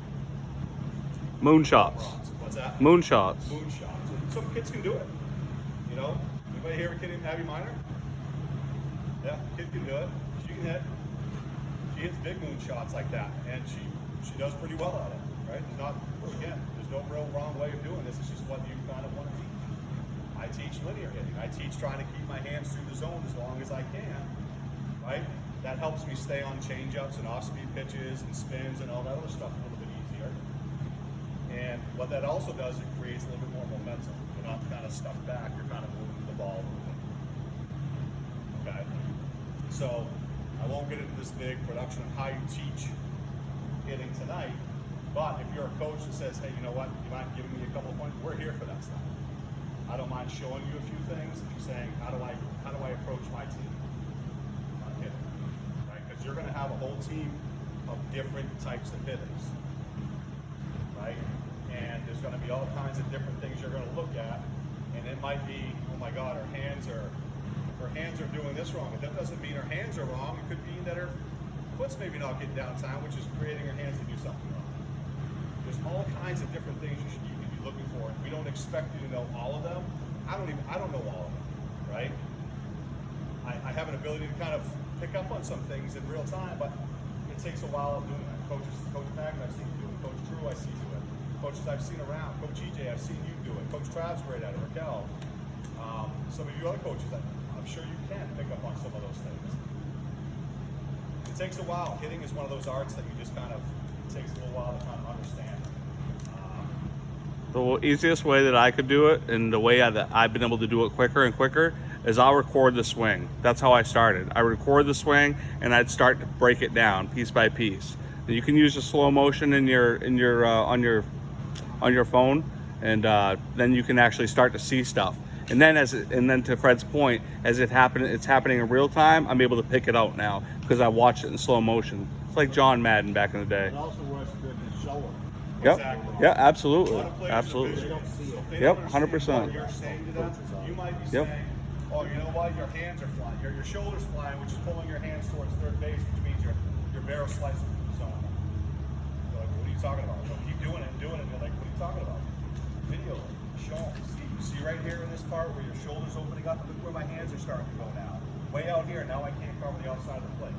Moonshots. What's that? Moonshots. Moonshots. Some kids can do it. Anybody here a kid named Abby Miner? Yeah, kid can do it. She can hit. She hits big moonshots like that, and she does pretty well at it, right? There's no real wrong way of doing this. It's just what you kind of want to teach. I teach linear hitting. I teach trying to keep my hands through the zone as long as I can, right? That helps me stay on change-ups and off-speed pitches and spins and all that other stuff a little bit easier. And what that also does, it creates a little bit more momentum. You're not kind of stuck back. You're kind of moving the ball moving. okay? So I won't get into this big production of how you teach hitting tonight, but if you're a coach that says, hey, you know what, you mind giving me a couple of points, we're here for that stuff. I don't mind showing you a few things and saying, how do I approach my team on hitting, right? Because you're gonna have a whole team of different types of hitters, right? And there's gonna be all kinds of different things you're gonna look at, and it might be, oh my God, her hands are doing this wrong, but that doesn't mean her hands are wrong. It could mean that her foot's maybe not getting down time, which is creating her hands to do something wrong. There's all kinds of different things you can be looking for. We don't expect you to know all of them. I don't know all of them, right? I have an ability to kind of pick up on some things in real time, but it takes a while of doing that. Coach Magin, I've seen you do it. Coach Drew, I see you do it. Coaches I've seen around. Coach EJ, I've seen you do it. Coach Trav's great at it. Raquel. Some of you other coaches, I'm sure you can pick up on some of those things. It takes a while. Hitting is one of those arts that you just kind of, it takes a little while to kind of understand. The easiest way that I could do it, and the way that I've been able to do it quicker and quicker, is I'll record the swing. That's how I started. I record the swing, and I'd start to break it down piece by piece. And you can use the slow motion on your phone, and then you can actually start to see stuff. And then to Fred's point, as it's happening in real time, I'm able to pick it out now because I watched it in slow motion. It's like John Madden back in the day. It also works good to show them. Yep. Exactly. Yeah, absolutely. A lot of players Absolutely. are visual, so if they Yep, don't understand 100%. what you're saying to them, you might be Yep. saying, oh, you know what, your hands are flying, your shoulders flying, which is pulling your hands towards third base, which means your barrel slicing through the zone. They're like, what are you talking about? So keep doing it, and they're like, what are you talking about? Video it, show them. See right here in this part where your shoulder's opening up, look where my hands are starting to go now. Way out here, now I can't cover the outside of the plate.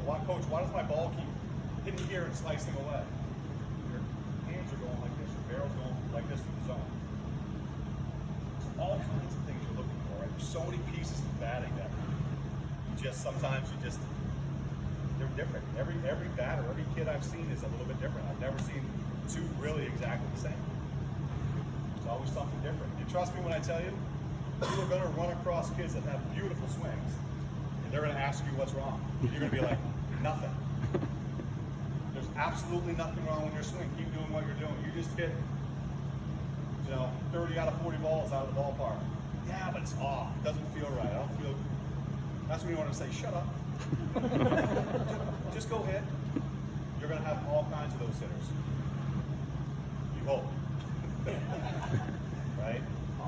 Well, coach, why does my ball keep hitting here and slicing away? Your hands are going like this, your barrel's going like this through the zone. There's all kinds of things you're looking for, right? There's so many pieces of batting that sometimes they're different. Every batter, every kid I've seen is a little bit different. I've never seen two really exactly the same. There's always something different. You trust me when I tell you, you are going to run across kids that have beautiful swings, and they're going to ask you what's wrong. You're going to be like, nothing. There's absolutely nothing wrong with your swing. Keep doing what you're doing. You just hit, 30 out of 40 balls out of the ballpark. Yeah, but it's off. It doesn't feel right. I don't feel. That's when you want to say, shut up. Just go hit. You're going to have all kinds of those hitters. You hope. Right?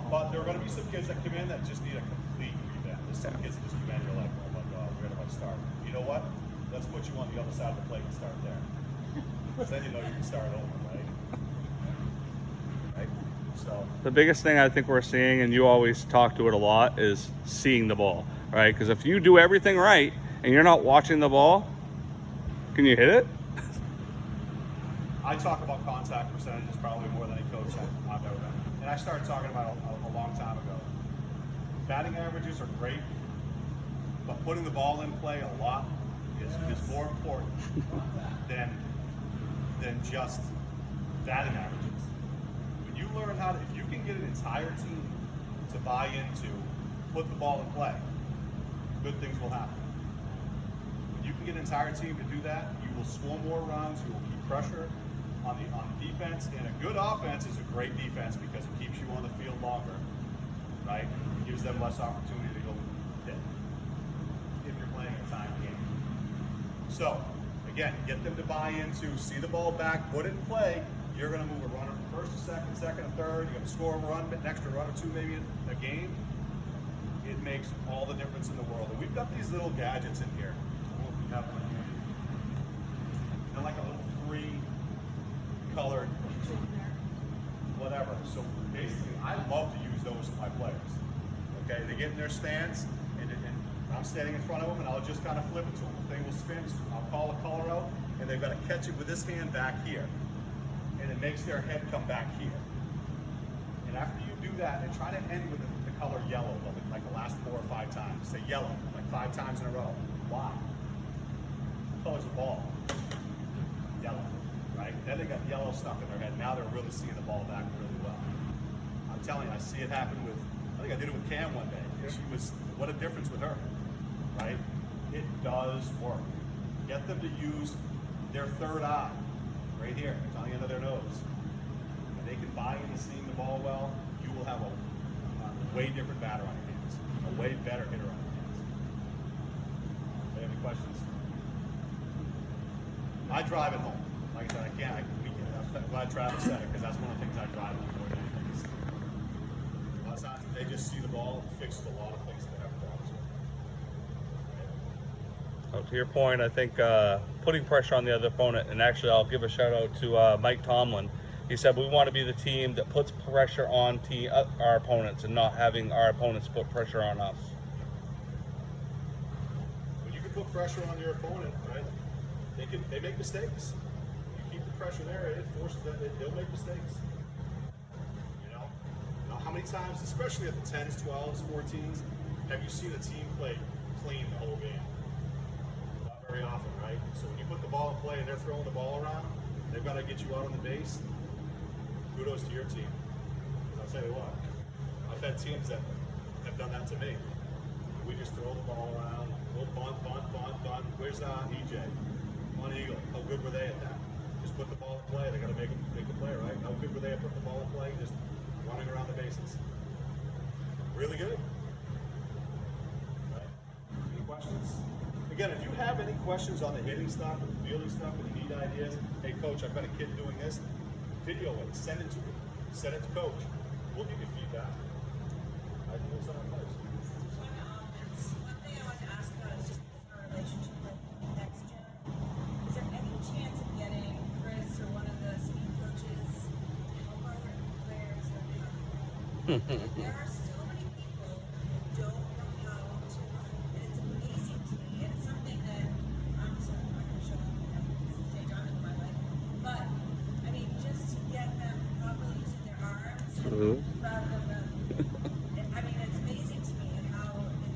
But there are going to be some kids that come in that just need a complete revamp. There's some kids that just come in and you're like, oh my God, where do I start? You know what? Let's put you on the other side of the plate and start there. Because then you know you can start over, right? Right? So. The biggest thing I think we're seeing, and you always talk to it a lot, is seeing the ball, right? Because if you do everything right and you're not watching the ball, can you hit it? I talk about contact percentages probably more than any coach I've ever been. And I started talking about it a long time ago. Batting averages are great, but putting the ball in play a lot is more important than just batting averages. When you learn how to, if you can get an entire team to buy into put the ball in play, good things will happen. When you can get an entire team to do that, you will score more runs, you will keep pressure on the defense, and a good offense is a great defense because it keeps you on the field longer, right? It gives them less opportunity to go hit if you're playing a time game. So, again, get them to buy into, see the ball back, put it in play. You're going to move a runner from first to second, second to third. You're going to score a run, an extra run or two maybe a game. It makes all the difference in the world. And we've got these little gadgets in here. I don't know if we have one here. They're like a little colored whatever. So basically, I love to use those with my players. Okay, they get in their stance, and I'm standing in front of them, and I'll just kind of flip it to them. The thing will spin. I'll call a color out, and they've got to catch it with this hand back here, and it makes their head come back here. And after you do that, and try to end with the color yellow, like the last 4 or 5 times. Say yellow, like 5 times in a row. Why? The color's a ball. Yellow. Right? Then they got yellow stuck in their head. Now they're really seeing the ball back really well. I'm telling you, I see it happen with I think I did it with Cam one day. She was, what a difference with her, right? It does work. Get them to use their third eye, right here, it's on the end of their nose. And they can buy into seeing the ball well, you will have a way different batter on your hands, a way better hitter on your hands. Any questions? I drive it home. Like I said, I'm glad Travis said it, because that's one of the things I drive home more than anything. A lot of times they just see the ball, it fixes a lot of things that they have problems with. To your point, I think putting pressure on the other opponent, and actually I'll give a shout out to Mike Tomlin. He said we want to be the team that puts pressure on our opponents and not having our opponents put pressure on us. When you can put pressure on your opponent, right? They make mistakes. You keep the pressure there, it forces them. They'll make mistakes. You know, how many times, especially at the 10s, 12s, 14s, have you seen a team play clean the whole game? Not very often, right? So when you put the ball in play and they're throwing the ball around, they've got to get you out on the base. Kudos to your team. I'll tell you what, I've had teams that have done that to me. We just throw the ball around, we'll bunt. Where's EJ? On Eagle. How good were they at that? Just put the ball in play. They got to make the play, right? How good were they at putting the ball in play? Just running around the bases. Really good. Right? Any questions? Again, if you have any questions on the hitting stuff, or the fielding stuff, and you need ideas, hey coach, I've got a kid doing this. Video it. Send it to me. Send it to coach. We'll give you feedback. I think it's on our place. One thing I wanted to ask about is just our relationship with next gen. Is there any chance of getting Chris or one of the speed coaches help our players? There are so many people who don't know how to run, and it's amazing to me, and it's something that I'm certainly not going to show up and stay done in my life. But I mean, just to get them properly using their arms rather than I mean, it's amazing to me how it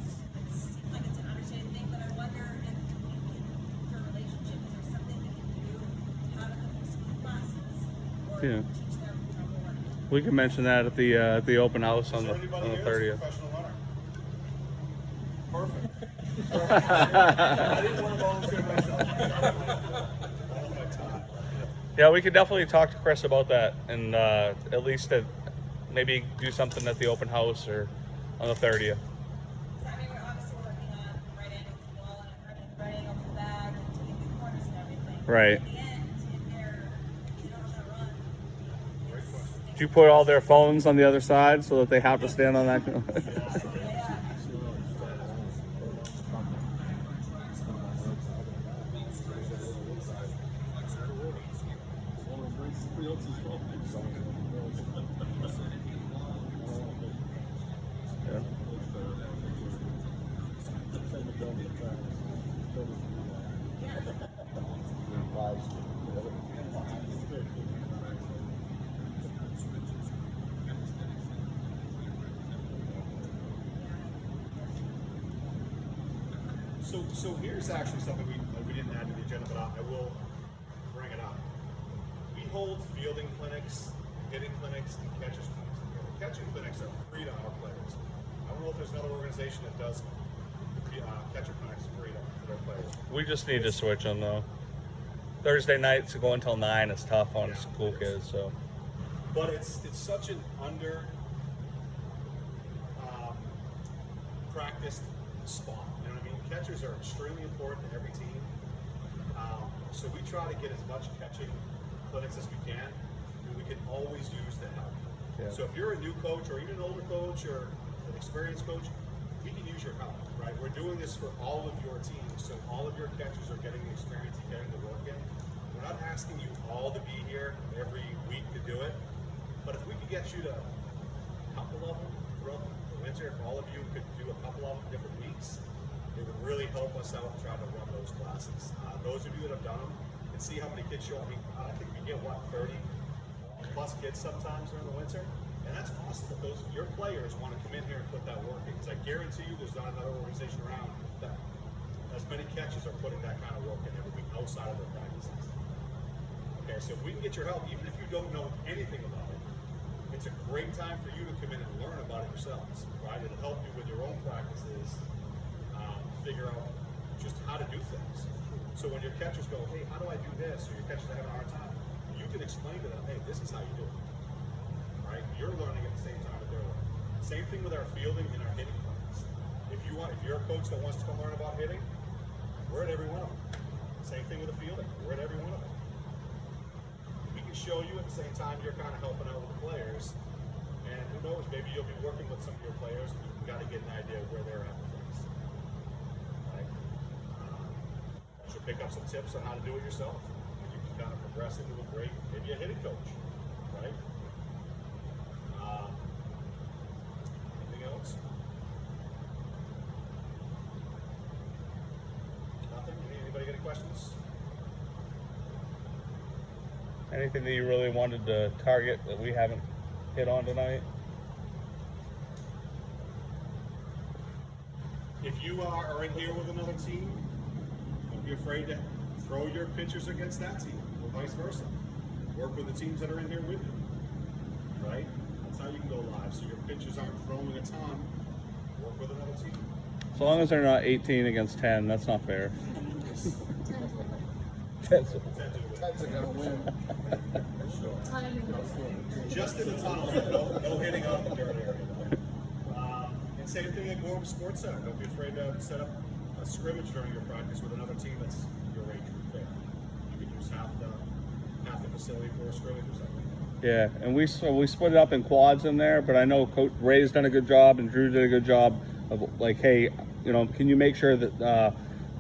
seems like it's an understated thing, but I wonder if we can, for a relationship, is there something we can do to have a couple of speed classes or teach them how to work? We can mention that at the open house on the 30th. Professional runner? Perfect. I didn't want to volunteer myself. All my time. Yeah, we could definitely talk to Chris about that, and at least maybe do something at the open house or on the 30th. I mean, we're obviously working on right angles to the wall and right angle to the bag and taking good corners and everything. Right. At the end, if they don't know how to run, Did you put all their phones on the other side so that they have to stand on that? So here's actually something we didn't add to the agenda, but I will bring it up. We hold fielding clinics, hitting clinics, and catchers clinics. The catching clinics are free to our players. I don't know if there's another organization that does catcher clinics free to their players. We just need to switch them though. Thursday nights go until 9 is tough on school kids. So, but it's such an under practiced spot. You know what I mean? Catchers are extremely important to every team. So we try to get as much catching clinics as we can, and we can always use the help. Yeah. So if you're a new coach or even an older coach or an experienced coach, we can use your help, right? We're doing this for all of your teams, so all of your catchers are getting the experience and getting the work in. We're not asking you all to be here every week to do it, but if we could get you to a couple of them throughout the winter, if all of you could do a couple of them different weeks, it would really help us out trying to run those classes. Those of you that have done them can see how many kids show up. I mean, I think we get, 30 plus kids sometimes during the winter? And that's awesome that your players want to come in here and put that work in. Because I guarantee you there's not another organization around that as many catches are putting that kind of work in every week outside of their practices. Okay, so if we can get your help, even if you don't know anything about it, it's a great time for you to come in and learn about it yourselves, right? It'll help you with your own practices, figure out just how to do things. So when your catchers go, hey, how do I do this? Or your catchers are having a hard time, you can explain to them, hey, this is how you do it, right? You're learning at the same time that they're learning. Same thing with our fielding and our hitting plans. If you're a coach that wants to come learn about hitting, we're at every one of them. Same thing with the fielding, we're at every one of them. We can show you at the same time you're kind of helping out with the players, and who knows, maybe you'll be working with some of your players and you've got to get an idea of where they're at with things. Right? You should pick up some tips on how to do it yourself. And you can kind of progress into a great, maybe a hitting coach, right? Anything else? Nothing? Anybody got any questions? Anything that you really wanted to target that we haven't hit on tonight? If you are in here with another team, don't be afraid to throw your pitchers against that team, or vice versa. Work with the teams that are in here with you, right? That's how you can go live. So your pitchers aren't throwing a ton. Work with another team. As long as they're not 18 against 10, that's not fair. 10's are gonna win. Just in the tunnel, no hitting out in the dirt area. And same thing at Gorham Sports Center. Don't be afraid to set up a scrimmage during your practice with another team that's your age group there. You can use half the facility for a scrimmage or something. Yeah, and we split it up in quads in there, but I know Coach Ray's done a good job and Drew did a good job of like, hey, can you make sure that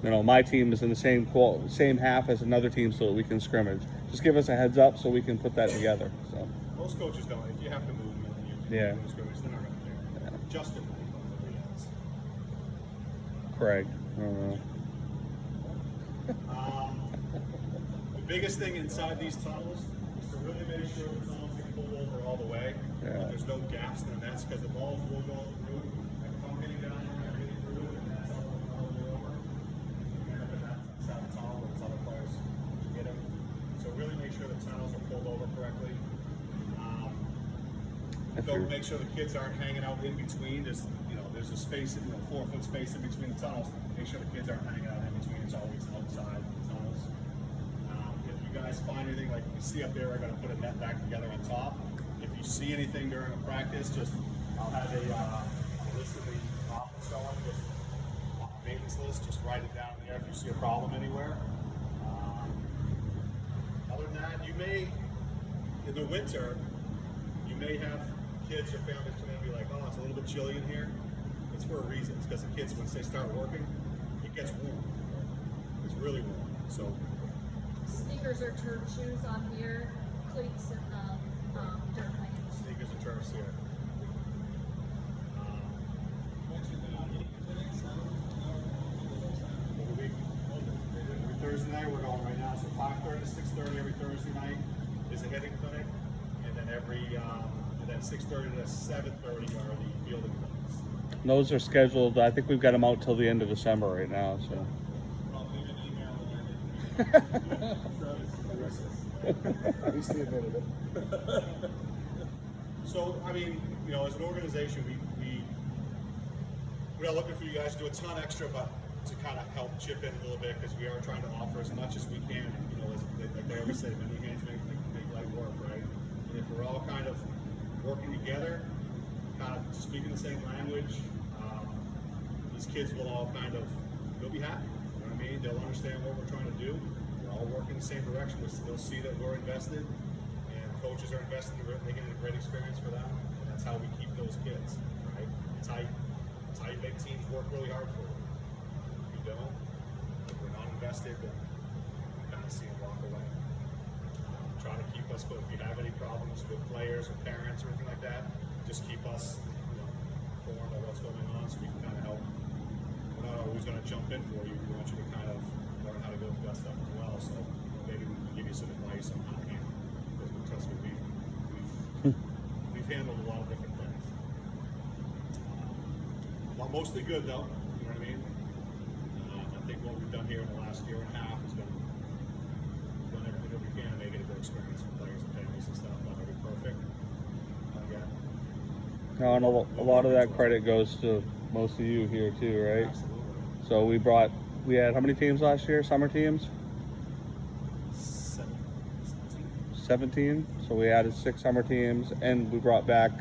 my team is in the same half as another team so that we can scrimmage. Just give us a heads up so we can put that together. So Most coaches don't. If you have to move them and Yeah. do a scrimmage, they're not going to care. Justin, nobody else. Craig, I don't know. The biggest thing inside these tunnels is to really make sure the tunnels get pulled over all the way. Yeah. There's no gaps in the nets because the balls will go through. And if I'm hitting down there, I'm hitting through it, and that's all the way over. And up in that side of the tunnel where there's other players get them. So really make sure the tunnels are pulled over correctly. Don't make sure the kids aren't hanging out in between. There's a space, 4-foot space in between the tunnels. Make sure the kids aren't hanging out in between. It's always outside the tunnels. If you guys find anything like you see up there, we're going to put a net back together on top. If you see anything during a practice, I'll have a list of the office going, just on the maintenance list. Just write it down there if you see a problem anywhere. Other than that, you may, in the winter, you may have kids or families come in and be like, oh, it's a little bit chilly in here. It's for a reason. It's because the kids, once they start working, it gets warm. It's really warm. So Sneakers or turf shoes on here, cleats and dirt bikes. sneakers and turfs here. Every Thursday night we're going right now. So 5:30 to 6:30 every Thursday night is a hitting clinic, and then and then 6:30 to 7:30 are the fielding clinics. And those are scheduled. I think we've got them out till the end of December right now. So. I'll leave an email At least he admitted it. So, I mean, as an organization, we're not looking for you guys to do a ton extra, but to kind of help chip in a little bit because we are trying to offer as much as we can. Like they always say, many hands make light work, right? And if we're all kind of working together, kind of speaking the same language, these kids will all they'll be happy. You know what I mean? They'll understand what we're trying to do. We're all working the same direction. They'll see that we're invested, and coaches are invested in making it a great experience for them. And that's how we keep those kids, right? It's how you make teams work really hard for you. If you don't, if we're not invested, then you kind of see them walk away. Try to keep us, but if you have any problems with players or parents or anything like that, just keep us informed of what's going on so we can kind of help. We're not always going to jump in for you. We want you to kind of learn how to go through that stuff as well. So maybe we can give you some advice on how to handle it. Because trust me, we've handled a lot of different things. Well, mostly good though. You know what I mean? I think what we've done here in the last year and a half has been done everything that we can to make it a good experience for players and families and stuff. Not every perfect. Yeah, No, and a lot of that credit goes to most of you here too, right? Absolutely. So we had how many teams last year? Summer teams? 17. So we added 6 summer teams, and we brought back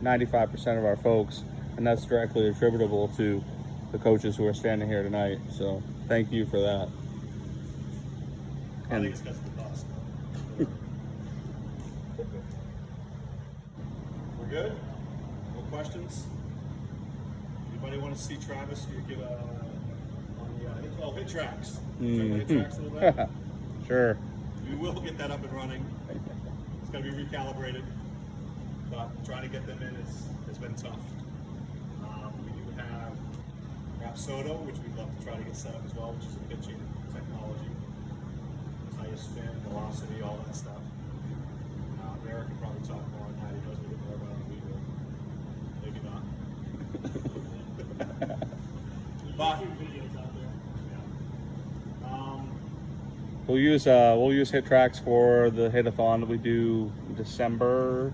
95% of our folks, and that's directly attributable to the coaches who are standing here tonight. So thank you for that. I think it's because of the bus. We're good? No questions? Anybody want to see Travis get on the hit tracks? Hit tracks a little bit? Sure. We will get that up and running. It's going to be recalibrated, but trying to get them in has been tough. We do have Rapsodo, which we'd love to try to get set up as well, which is a pitching technology. It's how you spin, velocity, all that stuff. Eric can probably talk more on that. He knows a little bit more about it than we do. Maybe not. But we'll use Hit Tracks for the Hit-a-thon that we do December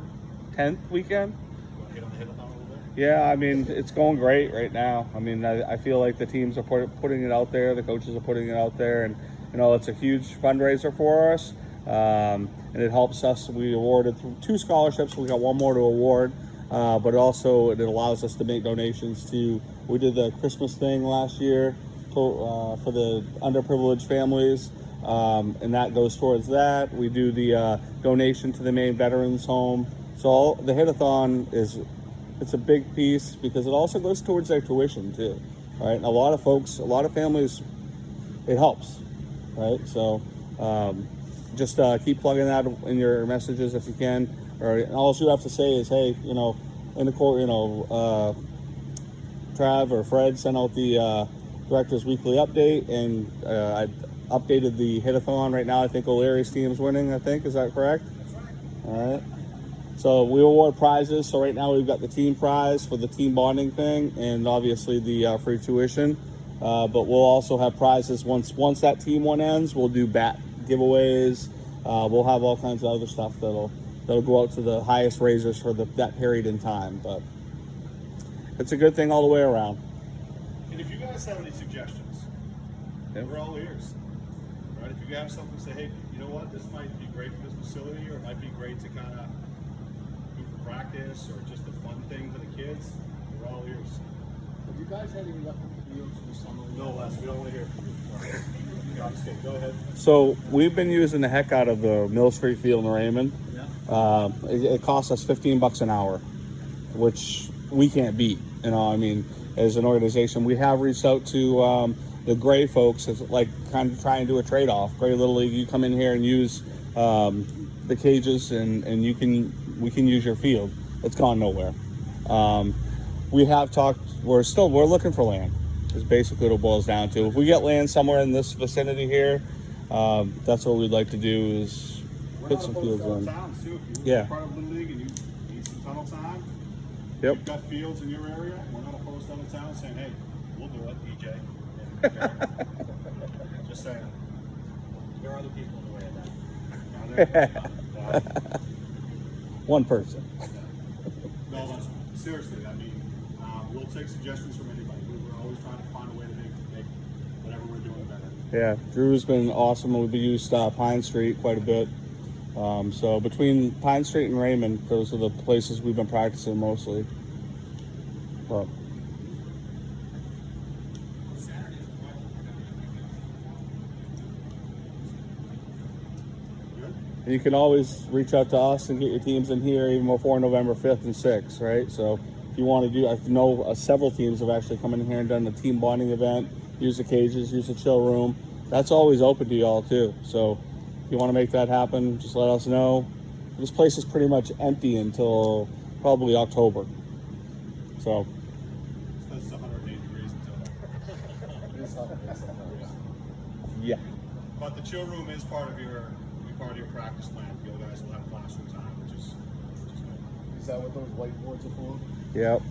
10th weekend. You want to hit on the Hit-a-thon a little bit? Yeah, I mean, it's going great right now. I mean, I feel like the teams are putting it out there, the coaches are putting it out there, and it's a huge fundraiser for us, and it helps us. We awarded 2 scholarships. We got 1 more to award, but also it allows us to make donations to. We did the Christmas thing last year for the underprivileged families. And that goes towards that. We do the donation to the Maine Veterans Home. So the Hit-a-thon it's a big piece because it also goes towards their tuition too, right? And a lot of families, it helps, right? So just keep plugging that in your messages if you can. Or all you have to say is, hey, in the court, Trav or Fred sent out the director's weekly update, and I updated the Hit-a-thon. Right now I think O'Leary's team's winning, is that correct? That's right. All right. So we award prizes. So right now we've got the team prize for the team bonding thing, and obviously the free tuition. But we'll also have prizes once that team one ends. We'll do bat giveaways. We'll have all kinds of other stuff that'll go out to the highest raisers for that period in time. But it's a good thing all the way around. And if you guys have any suggestions, we're all ears. Right? If you have something to say, hey, you know what, this might be great for this facility, or it might be great to kind of do for practice, or just a fun thing for the kids, we're all ears. Have you guys had any luck with the fields this summer? No, Les, we don't want to hear from you. Go ahead. So we've been using the heck out of the Mill Street Field in Raymond. Yeah. It costs us $15 an hour, which we can't beat. As an organization, we have reached out to the Gray folks, as like kind of try and do a trade-off. Gray Little League, you come in here and use the cages, and we can use your field. It's gone nowhere. We have talked. We're looking for land. Is basically what it boils down to. If we get land somewhere in this vicinity here, that's what we'd like to do is put some fields in. Towns too. If Yeah. you're part of Little League and you need some tunnel time, Yep. you've got fields in your area, we're not opposed to other towns saying, hey, we'll do it, EJ. Just saying. There are other people in the way of that. One person. No, but seriously, we'll take suggestions from anybody. We're always trying to find a way to make whatever we're doing better. Yeah, Drew's been awesome. We've used Pine Street quite a bit. So between Pine Street and Raymond, those are the places we've been practicing mostly. But and you can always reach out to us and get your teams in here even before November 5th and 6th, right? So if you want to do, I know several teams have actually come in here and done the team bonding event, use the cages, use the chill room. That's always open to y'all too. So if you want to make that happen, just let us know. This place is pretty much empty until probably October. So. It's 108 degrees until. Yeah. But the chill room is part of your practice plan. You guys will have classroom time, which is good. Is that what those whiteboards are for? Yep.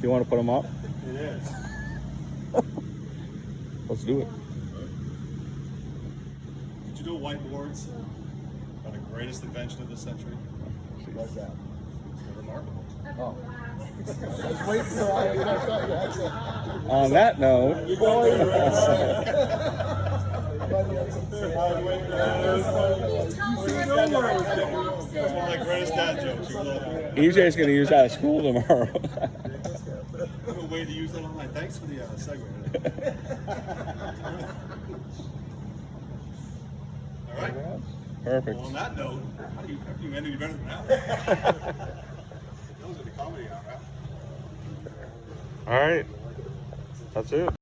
You want to put them up? It is. Let's do it. Did you know whiteboards are the greatest invention of the century? What's that? remarkable. Oh. I was waiting for I thought you had to. On that note. That's one of my greatest dad jokes. You love it. EJ's gonna use that at school tomorrow. I have a way to use that online. Thanks for the segue. All right. Perfect. Well, on that note, how do you end any better than that? Those are the comedy hour, right? All right. That's it.